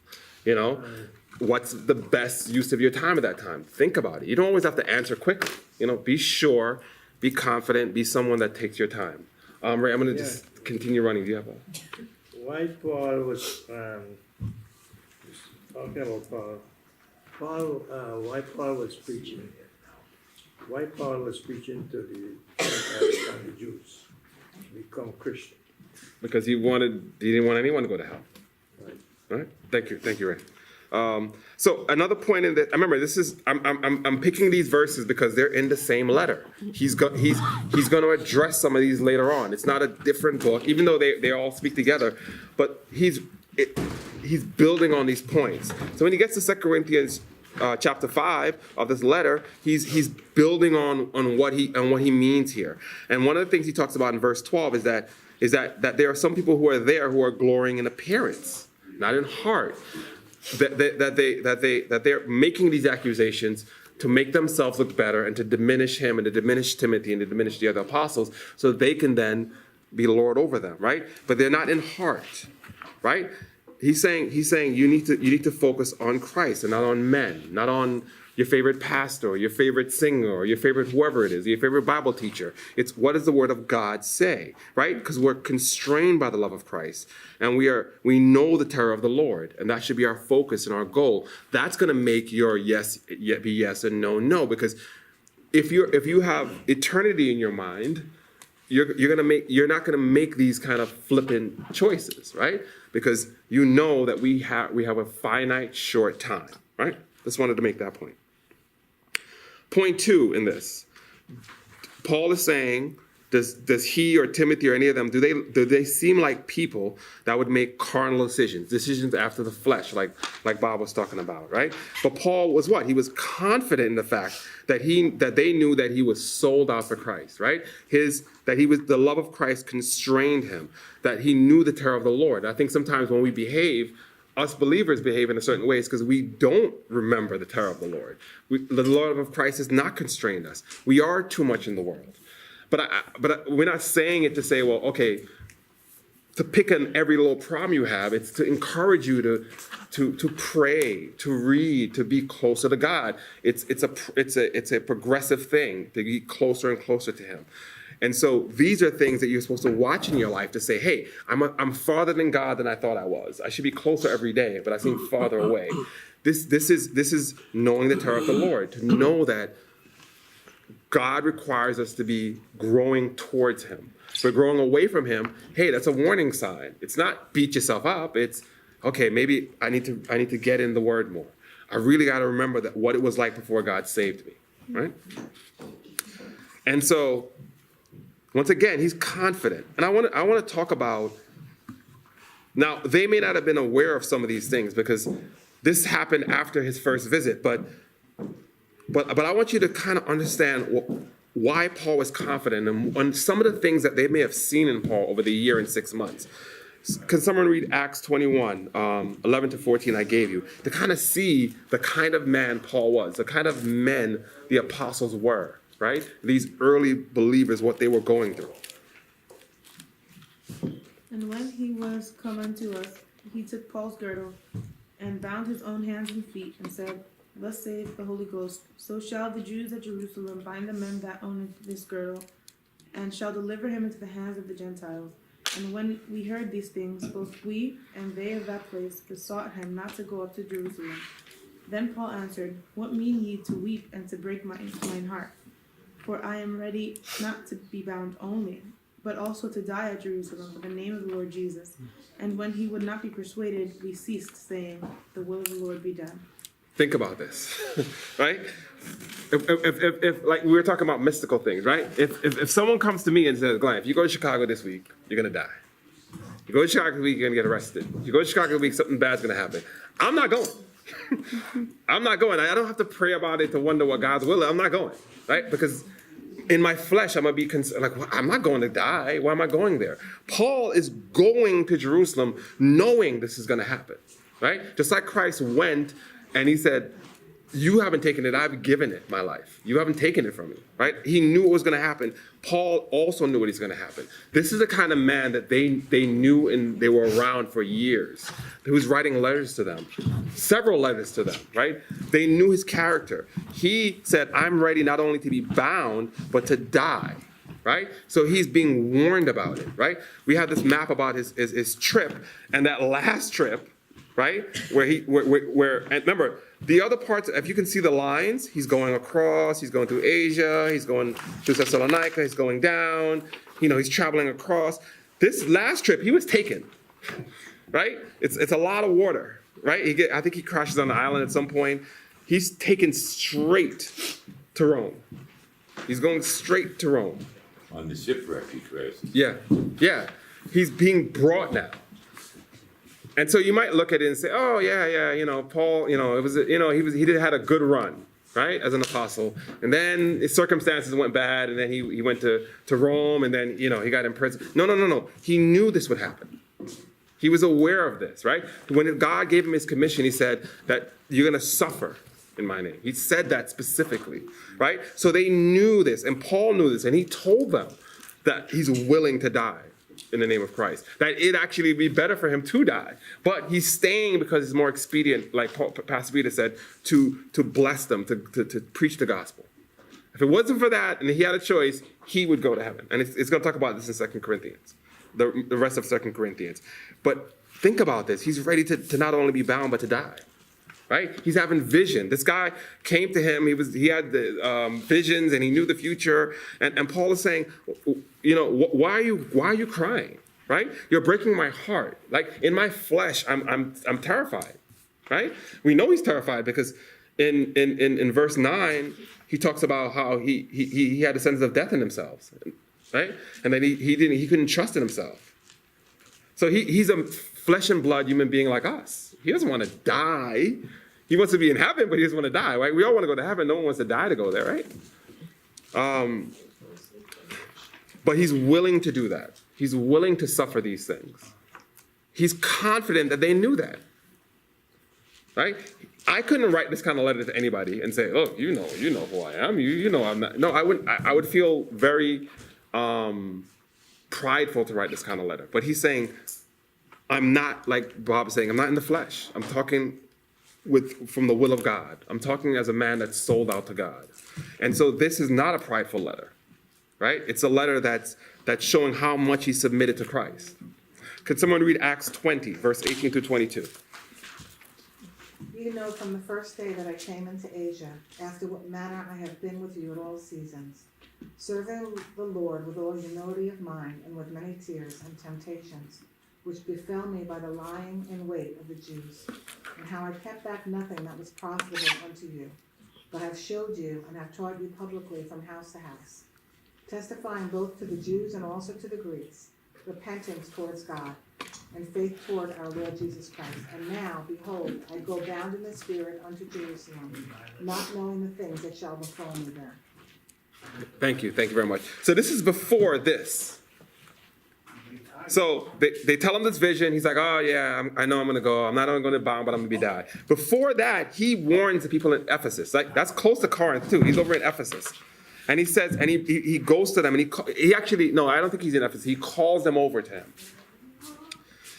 What's the best use of your time at that time? Think about it. You don't always have to answer quickly. Be sure, be confident, be someone that takes your time. Ray, I'm going to just continue running. Do you have a... Why Paul was talking about why Paul was preaching? Why Paul was preaching to the Gentiles and the Jews to become Christian? Because he didn't want anyone to go to hell. Right. All right. Thank you, Ray. So another point in that, remember, I'm picking these verses because they're in the same letter. He's going to address some of these later on. It's not a different book, even though they all speak together. But he's building on these points. So when he gets to 2 Corinthians chapter 5 of this letter, he's building on what he means here. And one of the things he talks about in verse 12 is that there are some people who are there who are glorying in appearance, not in heart. That they're making these accusations to make themselves look better and to diminish him and to diminish Timothy and to diminish the other apostles so they can then be Lord over them, right? But they're not in heart, right? He's saying you need to focus on Christ and not on men, not on your favorite pastor or your favorite singer or your favorite whoever it is, your favorite Bible teacher. It's what does the Word of God say, right? Because we're constrained by the love of Christ and we know the terror of the Lord, and that should be our focus and our goal. That's going to make your yes be yes and no, because if you have eternity in your mind, you're not going to make these kind of flippant choices, right? Because you know that we have a finite short time, right? Just wanted to make that point. Point 2 in this, Paul is saying, does he or Timothy or any of them, do they seem like people that would make carnal decisions after the flesh, like Bob was talking about, right? But Paul was what? He was confident in the fact that they knew that he was sold out for Christ, right? The love of Christ constrained him, that he knew the terror of the Lord. I think sometimes when we behave, us believers behave in a certain ways because we don't remember the terror of the Lord. The love of Christ has not constrained us. We are too much in the world. But we're not saying it to say, well, okay, to pick on every little problem you have. It's to encourage you to pray, to read, to be closer to God. It's a progressive thing to be closer and closer to Him. And so these are things that you're supposed to watch in your life to say, hey, I'm farther than God than I thought I was. I should be closer every day, but I seem farther away. This is knowing the terror of the Lord, to know that God requires us to be growing towards Him. If we're growing away from Him, hey, that's a warning sign. It's not beat yourself up. It's, okay, maybe I need to get in the Word more. I really got to remember that what it was like before God saved me, right? And so, once again, he's confident. And I want to talk about, now, they may not have been aware of some of these things because this happened after his first visit, but I want you to kind of understand why Paul was confident and on some of the things that they may have seen in Paul over the year and 6 months. Can someone read Acts 21, 11 to 14 I gave you, to kind of see the kind of man Paul was, the kind of men the apostles were, right? These early believers, what they were going through. And when he was come unto us, he took Paul's girdle and bound his own hands and feet and said, Thus saith the Holy Ghost, so shall the Jews at Jerusalem bind the men that own this girdle, and shall deliver him into the hands of the Gentiles. And when we heard these things, both we and they of that place besought him not to go up to Jerusalem. Then Paul answered, What mean ye to weep and to break mine heart? For I am ready not to be bound only, but also to die at Jerusalem for the name of the Lord Jesus. And when he would not be persuaded, we ceased, saying, The will of the Lord be done. Think about this, right? If like we were talking about mystical things, right? If someone comes to me and says, Glenn, if you go to Chicago this week, you're gonna die. You go to Chicago this week, you're gonna get arrested. You go to Chicago this week, something bad's gonna happen. I'm not going. I'm not going. I don't have to pray about it to wonder what God's will is. I'm not going, right? Because in my flesh, I'm gonna be like, well, I'm not going to die. Why am I going there? Paul is going to Jerusalem knowing this is gonna happen, right? Just like Christ went and he said, you haven't taken it, I've given it my life. You haven't taken it from me, right? He knew what was going to happen. Paul also knew what was going to happen. This is the kind of man that they knew and they were around for years. He was writing letters to them, several letters to them, right? They knew his character. He said, I'm ready not only to be bound, but to die, right? So he's being warned about it, right? We have this map about his trip, and that last trip, right? Where and remember, the other parts, if you can see the lines, he's going across, he's going through Asia, he's going to Thessalonica, he's going down, he's traveling across. This last trip, he was taken, right? It's a lot of water, right? I think he crashes on the island at some point. He's taken straight to Rome. He's going straight to Rome. On the shipwreck he crashed. Yeah. He's being brought now. And so you might look at it and say, oh, yeah, Paul, it was, he had a good run, right, as an apostle. And then his circumstances went bad, and then he went to Rome, and then, he got imprisoned. No. He knew this would happen. He was aware of this, right? When God gave him his commission, he said that you're going to suffer in my name. He said that specifically, right? So they knew this, and Paul knew this, and he told them that he's willing to die in the name of Christ, that it'd actually be better for him to die. But he's staying because it's more expedient, like Pastor Peter said, to bless them, to preach the gospel. If it wasn't for that, and he had a choice, he would go to heaven. And it's going to talk about this in 2 Corinthians, the rest of 2 Corinthians. But think about this. He's ready to not only be bound, but to die. Right? He's having vision. This guy came to him. He had the visions, and he knew the future. And Paul is saying, why are you crying? Right? You're breaking my heart. Like in my flesh, I'm terrified. Right? We know he's terrified because in verse 9 he talks about how he had a sense of death in himself. Right? And then he couldn't trust in himself. So he's a flesh and blood human being like us. He doesn't want to die. He wants to be in heaven, but he doesn't want to die, right? We all want to go to heaven. No one wants to die to go there, right? But he's willing to do that. He's willing to suffer these things. He's confident that they knew that, right? I couldn't write this kind of letter to anybody and say, "Oh, you know who I am. You know I'm not." No, I wouldn't. I would feel very prideful to write this kind of letter. But he's saying, I'm not, like Bob is saying, I'm not in the flesh. I'm talking from the will of God. I'm talking as a man that's sold out to God. And so this is not a prideful letter, right? It's a letter that's showing how much he submitted to Christ. Could someone read Acts 20, verse 18 through 22? You know from the first day that I came into Asia, after what manner I have been with you at all seasons, serving the Lord with all humility of mind and with many tears and temptations, which befell me by the lying in wait of the Jews, and how I kept back nothing that was profitable unto you, but have showed you and have taught you publicly from house to house, testifying both to the Jews and also to the Greeks, repentance towards God, and faith toward our Lord Jesus Christ. And now, behold, I go bound in the Spirit unto Jerusalem, not knowing the things that shall befall me there. Thank you very much. So this is before this. So they tell him this vision. He's like, oh yeah, I know I'm going to go. I'm not only going to bound, but I'm going to be died. Before that, he warns the people in Ephesus. Like that's close to Corinth too. He's over in Ephesus. And he says, and he goes to them, and he actually, no, I don't think he's in Ephesus. He calls them over to him.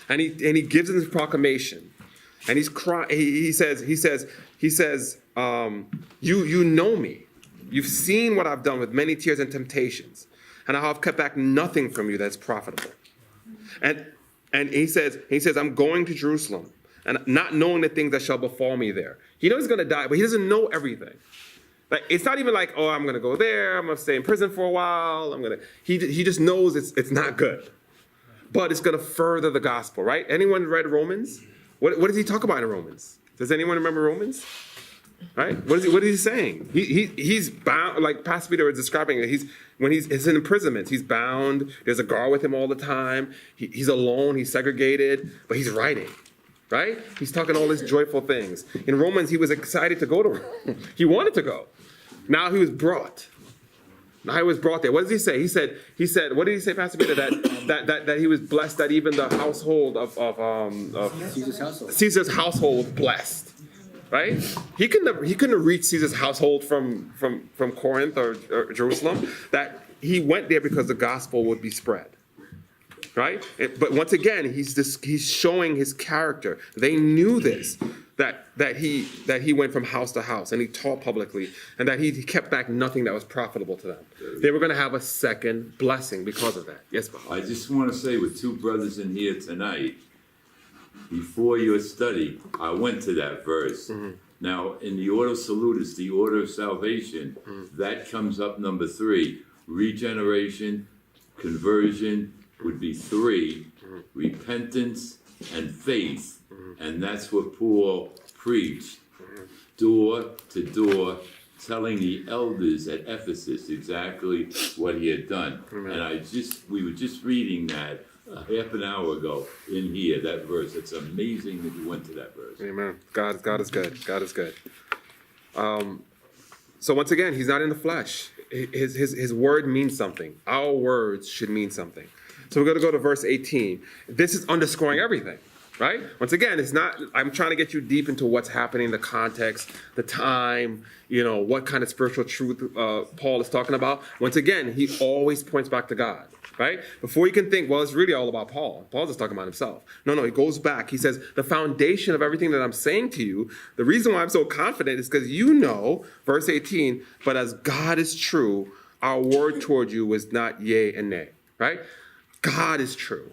And he gives them this proclamation. And he's crying. He says, you know me. You've seen what I've done with many tears and temptations. And I have kept back nothing from you that's profitable. And he says, I'm going to Jerusalem, and not knowing the things that shall befall me there. He knows he's going to die, but he doesn't know everything. Like, it's not even like, oh, I'm going to go there, I'm going to stay in prison for a while, he just knows it's not good. But it's going to further the gospel, right? Anyone read Romans? What does he talk about in Romans? Does anyone remember Romans? Right? What is he saying? He's bound, like Pastor Peter was describing it. He's in imprisonment. He's bound. There's a guard with him all the time. He's alone. He's segregated, but he's writing. Right? He's talking all these joyful things. In Romans, he was excited to go to Rome. He wanted to go. Now he was brought. There. What does he say? He said. What did he say, Pastor Peter? That he was blessed. That even the household of Caesar's household was blessed. Right? He couldn't have reached Caesar's household from Corinth or Jerusalem. That he went there because the gospel would be spread. Right? But once again, he's showing his character. They knew this, that he went from house to house and he taught publicly, and that he kept back nothing that was profitable to them. They were going to have a second blessing because of that. Yes, Bob. I just want to say, with two brothers in here tonight, before your study, I went to that verse. Mm-hmm. Now, in the order of salutis, the order of salvation, that comes up number 3. Regeneration, conversion would be 3. Repentance and faith. And that's what Paul preached, door to door, telling the elders at Ephesus exactly what he had done. And we were just reading that half an hour ago in here, that verse. It's amazing that you went to that verse. Amen. God is good. God is good. So once again, he's not in the flesh. His word means something. Our words should mean something. So we're going to go to verse 18. This is underscoring everything, right? Once again, it's not, I'm trying to get you deep into what's happening, the context, the time, what kind of spiritual truth Paul is talking about. Once again, he always points back to God, right? Before you can think, well, it's really all about Paul. Paul's just talking about himself. No, he goes back. He says, the foundation of everything that I'm saying to you, the reason why I'm so confident is because verse 18, but as God is true, our word toward you is not yea and nay, right? God is true.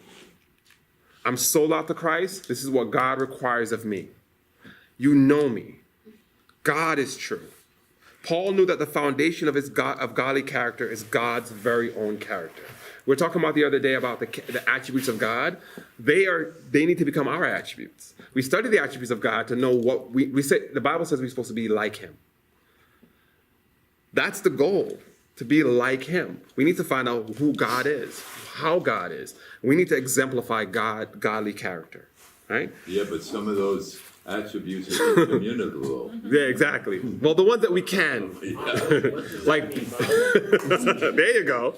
I'm sold out to Christ. This is what God requires of me. You know me. God is true. Paul knew that the foundation of of godly character is God's very own character. We were talking about the other day about the attributes of God. They need to become our attributes. We study the attributes of God to know what we say. The Bible says we're supposed to be like him. That's the goal, to be like him. We need to find out who God is, how God is. We need to exemplify godly character, right? Yeah, but some of those attributes are communicable. Yeah, exactly. Well, the ones that we can. Like, there you go.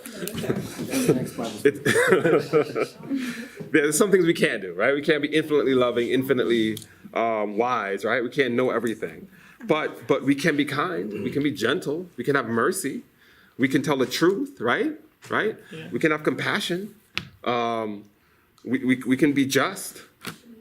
There's some things we can't do, right? We can't be infinitely loving, infinitely wise, right? We can't know everything. But we can be kind. We can be gentle. We can have mercy. We can tell the truth, right? Right? Yeah. We can have compassion. We can be just,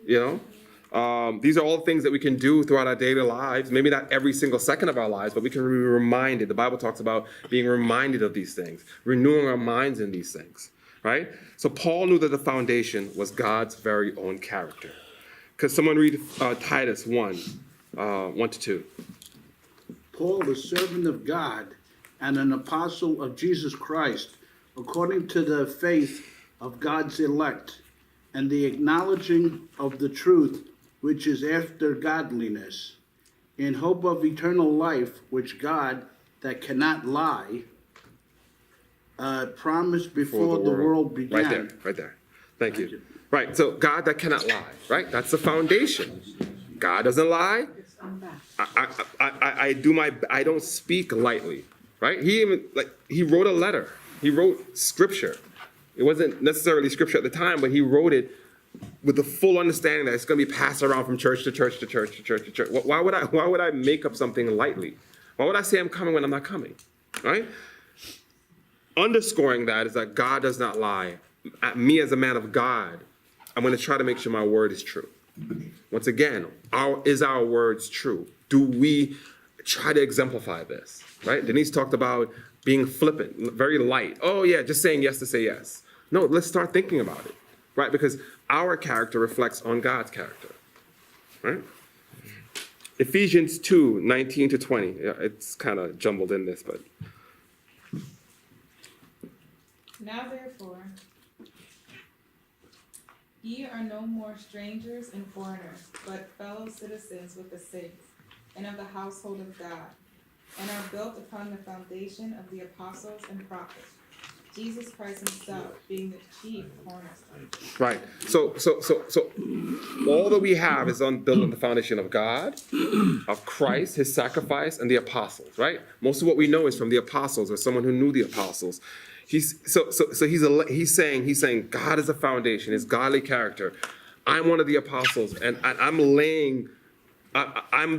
These are all things that we can do throughout our daily lives. Maybe not every single second of our lives, but we can be reminded. The Bible talks about being reminded of these things, renewing our minds in these things, right? So Paul knew that the foundation was God's very own character. Could someone read Titus 1, 1-2? Paul, the servant of God and an apostle of Jesus Christ, according to the faith of God's elect, and the acknowledging of the truth which is after godliness, in hope of eternal life, which God, that cannot lie, promised before the world began. Right there. Thank you. Right, so God that cannot lie, right? That's the foundation. God doesn't lie. I don't speak lightly, right? He wrote a letter. He wrote scripture. It wasn't necessarily scripture at the time, but he wrote it with the full understanding that it's going to be passed around from church to church to church to church to church. Why would I make up something lightly? Why would I say I'm coming when I'm not coming? Right? Underscoring that is that God does not lie. Me as a man of God, I'm going to try to make sure my word is true. Once again, is our words true? Do we try to exemplify this? Right? Denise talked about being flippant, very light. Oh yeah, just saying yes to say yes. No, let's start thinking about it. right? Because our character reflects on God's character, right? Ephesians 2:19-20. Yeah, it's kind of jumbled in this, but Now therefore, ye are no more strangers and foreigners, but fellow citizens with the saints, and of the household of God, and are built upon the foundation of the apostles and prophets, Jesus Christ himself being the chief cornerstone. right. So all that we have is built on the foundation of God, of Christ, his sacrifice, and the apostles, right? Most of what we know is from the apostles or someone who knew the apostles. He's saying God is a foundation, his godly character. I'm one of the apostles, and I'm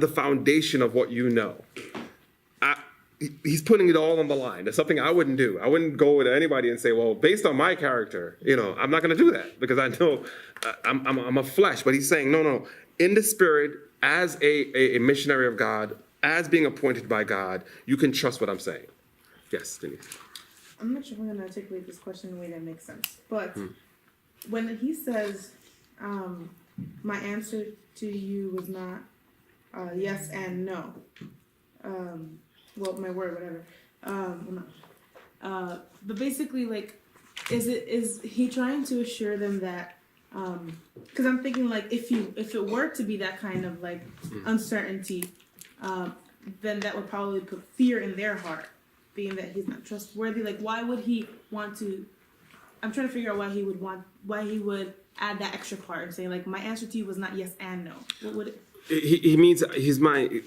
the foundation of what you know. He's putting it all on the line. That's something I wouldn't do. I wouldn't go to anybody and say, well, based on my character, I'm not going to do that because I know I'm a flesh. But he's saying, no, in the spirit, as a missionary of God, as being appointed by God, you can trust what I'm saying. Yes, Denise. I'm not sure if I'm going to articulate this question in a way that makes sense. But when he says, my answer to you was not yes and no. Well, my word, whatever. But basically, like, is he trying to assure them that? Because I'm thinking, like, if it were to be that kind of like uncertainty, then that would probably put fear in their heart, being that he's not trustworthy. Like, why would he want to? I'm trying to figure out why he would add that extra part and saying, like, my answer to you was not yes and no. What would it? He means his mind.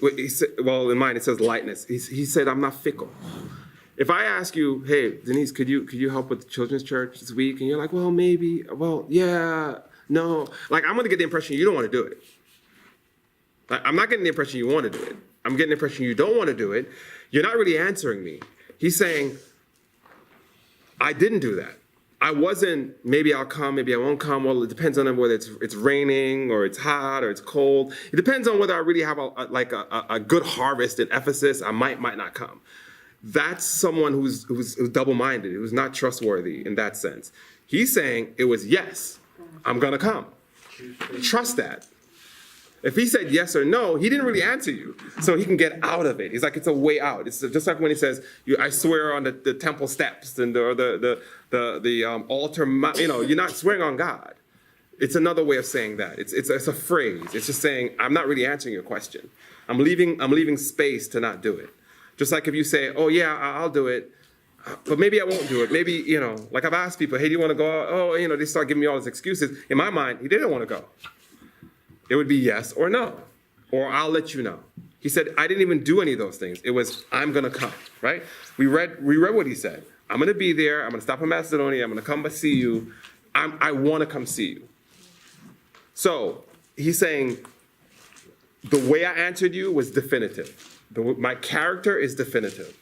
Well, in mine it says lightness. He said, "I'm not fickle." If I ask you, "Hey, Denise, could you help with the children's church this week?" and you're like, "Well, maybe. Well, yeah, no." Like, I'm gonna get the impression you don't want to do it. I'm not getting the impression you want to do it. I'm getting the impression you don't want to do it. You're not really answering me. He's saying, "I didn't do that. I wasn't, maybe I'll come, maybe I won't come." Well, it depends on whether it's raining or it's hot or it's cold. It depends on whether I really have a good harvest in Ephesus. I might not come. That's someone who's double-minded, who's not trustworthy in that sense. He's saying it was yes, I'm going to come. Trust that. If he said yes or no, he didn't really answer you, so he can get out of it. He's like, it's a way out. It's just like when he says, "I swear on the temple steps and the altar." You're not swearing on God. It's another way of saying that. It's a phrase. It's just saying, I'm not really answering your question. I'm leaving space to not do it. Just like if you say, "Oh yeah, I'll do it, but maybe I won't do it." Maybe like I've asked people, "Hey, do you want to go out?" Oh, they start giving me all these excuses. In my mind, he didn't want to go. It would be yes or no, or I'll let you know. He said, I didn't even do any of those things. It was, I'm going to come, right? We read what he said. I'm going to be there. I'm going to stop in Macedonia. I'm going to come and see you. I want to come see you. So he's saying, the way I answered you was definitive. My character is definitive.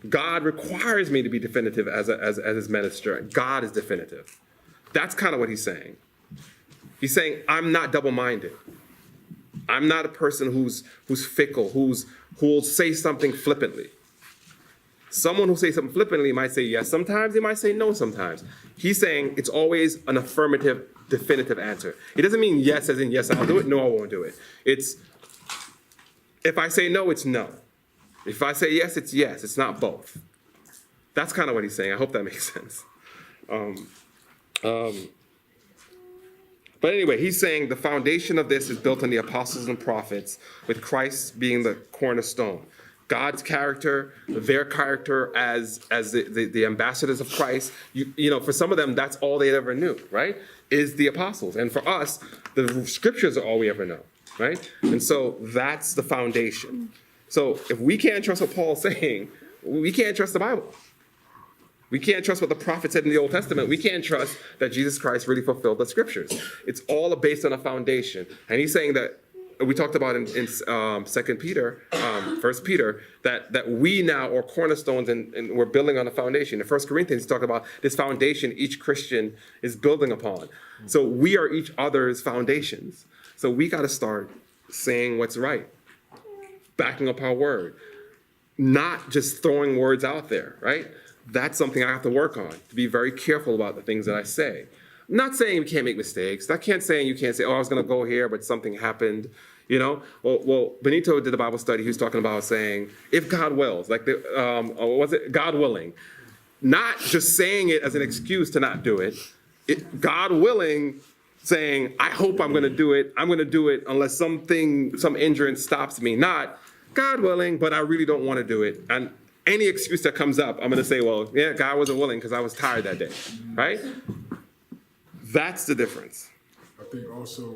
God requires me to be definitive as his minister. God is definitive. That's kind of what he's saying. He's saying, I'm not double-minded. I'm not a person who's fickle, who will say something flippantly. Someone who says something flippantly might say yes sometimes, they might say no sometimes. He's saying it's always an affirmative, definitive answer. It doesn't mean yes as in yes, I'll do it, no, I won't do it. It's, if I say no, it's no. If I say yes, it's yes. It's not both. That's kind of what he's saying. I hope that makes sense. But anyway, he's saying the foundation of this is built on the apostles and prophets, with Christ being the cornerstone. God's character, their character as the ambassadors of Christ. For some of them, that's all they ever knew, right? Is the apostles. And for us, the scriptures are all we ever know, right? And so that's the foundation. So if we can't trust what Paul's saying, we can't trust the Bible. We can't trust what the prophet said in the Old Testament. We can't trust that Jesus Christ really fulfilled the scriptures. It's all based on a foundation. And he's saying that, we talked about in 2 Peter, 1 Peter, that we now are cornerstones and we're building on a foundation. In 1 Corinthians, he talked about this foundation each Christian is building upon. So we are each other's foundations. So we got to start saying what's right, backing up our word, not just throwing words out there, right? That's something I have to work on, to be very careful about the things that I say. Not saying you can't make mistakes. I can't say you can't say, oh, I was going to go here, but something happened. You know, well, Benito did a Bible study. He was talking about saying, if God wills, like was it God willing? Not just saying it as an excuse to not do it. God willing, saying, I hope I'm going to do it. I'm going to do it unless some injury stops me. Not God willing, but I really don't want to do it. And any excuse that comes up, I'm going to say, well, yeah, God wasn't willing because I was tired that day, right? That's the difference. I think also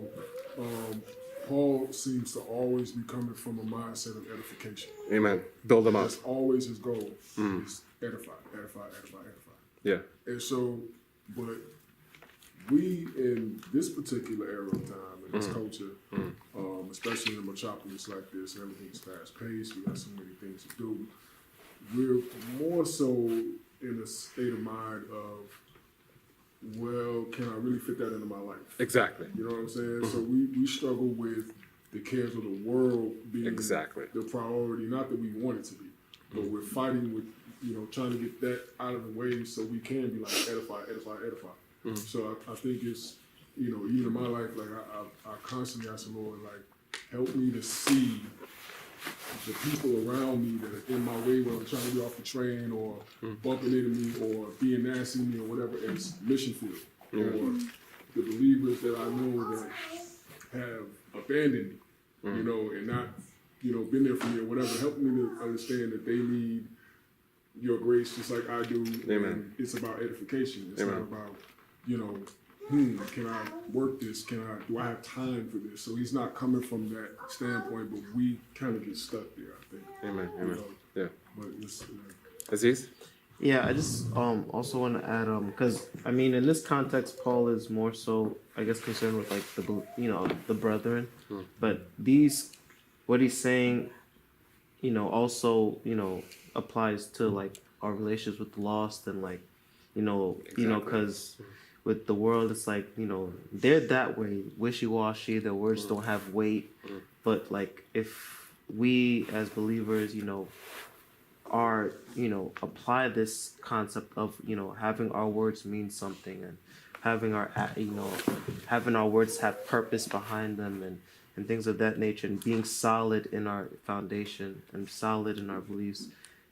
Paul seems to always be coming from a mindset of edification. Amen. Build them up. That's always his goal. Is edify, edify, edify, edify. Yeah. And so, but we in this particular era of time, in this culture, especially in a metropolis like this, and everything's fast paced, we got so many things to do. We're more so in a state of mind of, well, can I really fit that into my life? Exactly. You know what I'm saying? So we struggle with the cares of the world being the priority. Not that we want it to be, but we're fighting with, trying to get that out of the way so we can be like edify, edify, edify. So I think it's, even in my life, like I constantly ask the Lord, like, help me to see the people around me that are in my way when I'm trying to get off the train or bumping into me or being nasty to me or whatever as mission field. Or the believers that I know that have abandoned me, and not, been there for me or whatever. Help me to understand that they need your grace just like I do. Amen. And it's about edification. It's Amen. not about, can I work this? Do I have time for this? So he's not coming from that standpoint, but we kind of get stuck there, I think. Amen. Amen. Yeah. But it's, Aziz? Yeah, I just also want to add because I mean in this context Paul is more so I guess concerned with like the brethren, but what he's saying, also applies to like our relationships with the lost and like because with the world it's like they're that way wishy-washy, their words don't have weight, but like if we as believers are apply this concept of having our words mean something and having our words have purpose behind them and things of that nature, and being solid in our foundation and solid in our beliefs,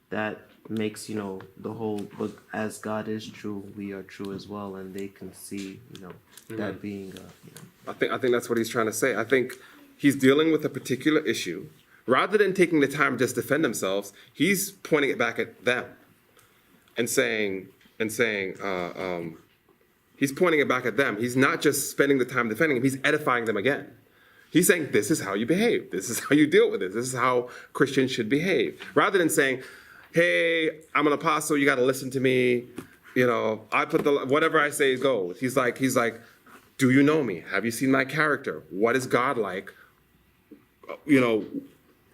that makes the whole book, as God is true, we are true as well, and they can see that being I think that's what he's trying to say. I think he's dealing with a particular issue. Rather than taking the time to just defend themselves, he's pointing it back at them and saying, he's pointing it back at them. He's not just spending the time defending him, he's edifying them again. He's saying, this is how you behave. This is how you deal with this. This is how Christians should behave. Rather than saying, hey, I'm an apostle, you got to listen to me. I put whatever I say goes. He's like, do you know me? Have you seen my character? What is God like?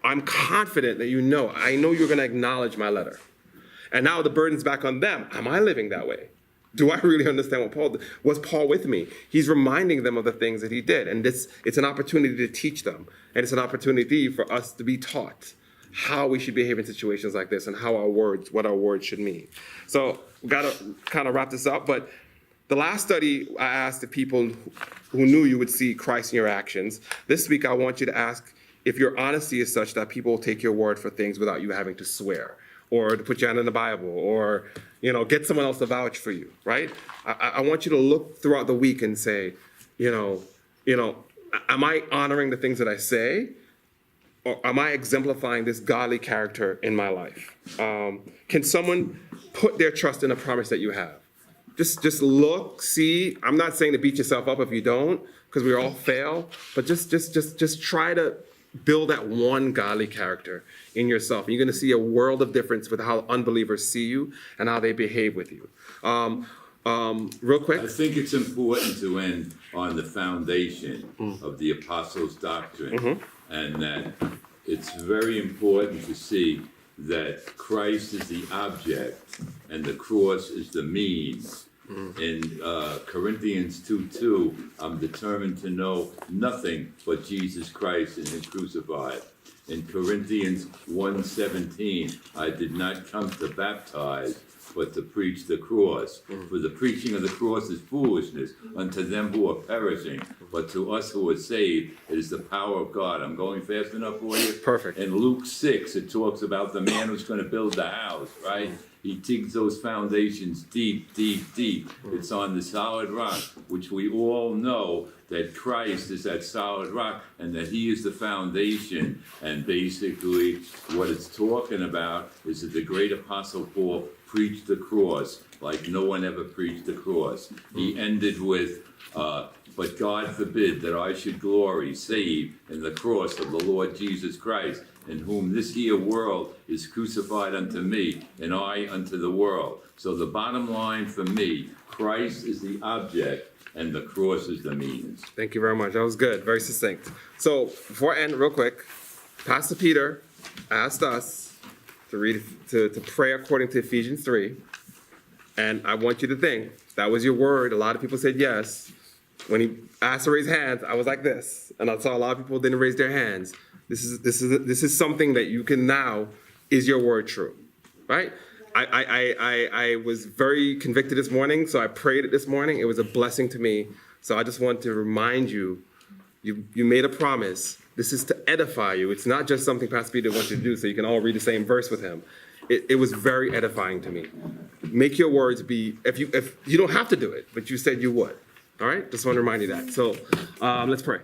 I'm confident that I know you're going to acknowledge my letter. And now the burden's back on them. Am I living that way? Do I really understand what Paul did? Was Paul with me? He's reminding them of the things that he did. And it's an opportunity to teach them. And it's an opportunity for us to be taught how we should behave in situations like this and what our words should mean. So we've got to kind of wrap this up. But the last study, I asked the people who knew you would see Christ in your actions. This week, I want you to ask if your honesty is such that people will take your word for things without you having to swear or to put you under the Bible or, get someone else to vouch for you, right? I want you to look throughout the week and say, am I honoring the things that I say? Or am I exemplifying this godly character in my life? Can someone put their trust in a promise that you have? Just look, see. I'm not saying to beat yourself up if you don't, because we all fail, but just try to build that one godly character in yourself. And you're going to see a world of difference with how unbelievers see you and how they behave with you. Real quick. I think it's important to end on the foundation of the apostles' doctrine, and that it's very important to see that Christ is the object and the cross is the means. In Corinthians 2:2, I'm determined to know nothing but Jesus Christ and Him crucified. In Corinthians 1:17, I did not come to baptize, but to preach the cross. For the preaching of the cross is foolishness unto them who are perishing, but to us who are saved, it is the power of God. I'm going fast enough for you? Perfect. In Luke 6, it talks about the man who's going to build the house, right? He digs those foundations deep, deep, deep. It's on the solid rock, which we all know that Christ is that solid rock and that he is the foundation. And basically what it's talking about is that the great apostle Paul preached the cross like no one ever preached the cross. He ended with, but God forbid that I should glory, save in the cross of the Lord Jesus Christ, in whom this here world is crucified unto me, and I unto the world. So the bottom line for me, Christ is the object, and the cross is the means. Thank you very much. That was good. Very succinct. So before I end, real quick, Pastor Peter asked us to read to pray according to Ephesians 3. And I want you to think that was your word. A lot of people said yes. When he asked to raise hands, I was like this, and I saw a lot of people didn't raise their hands. This is something that you can now. Is your word true? Right? I was very convicted this morning, so I prayed it this morning. It was a blessing to me. So I just want to remind you, you made a promise. This is to edify you. It's not just something Pastor Peter wants you to do so you can all read the same verse with him. It was very edifying to me. Make your words be, if you don't have to do it, but you said you would. All right? Just want to remind you that. So let's pray.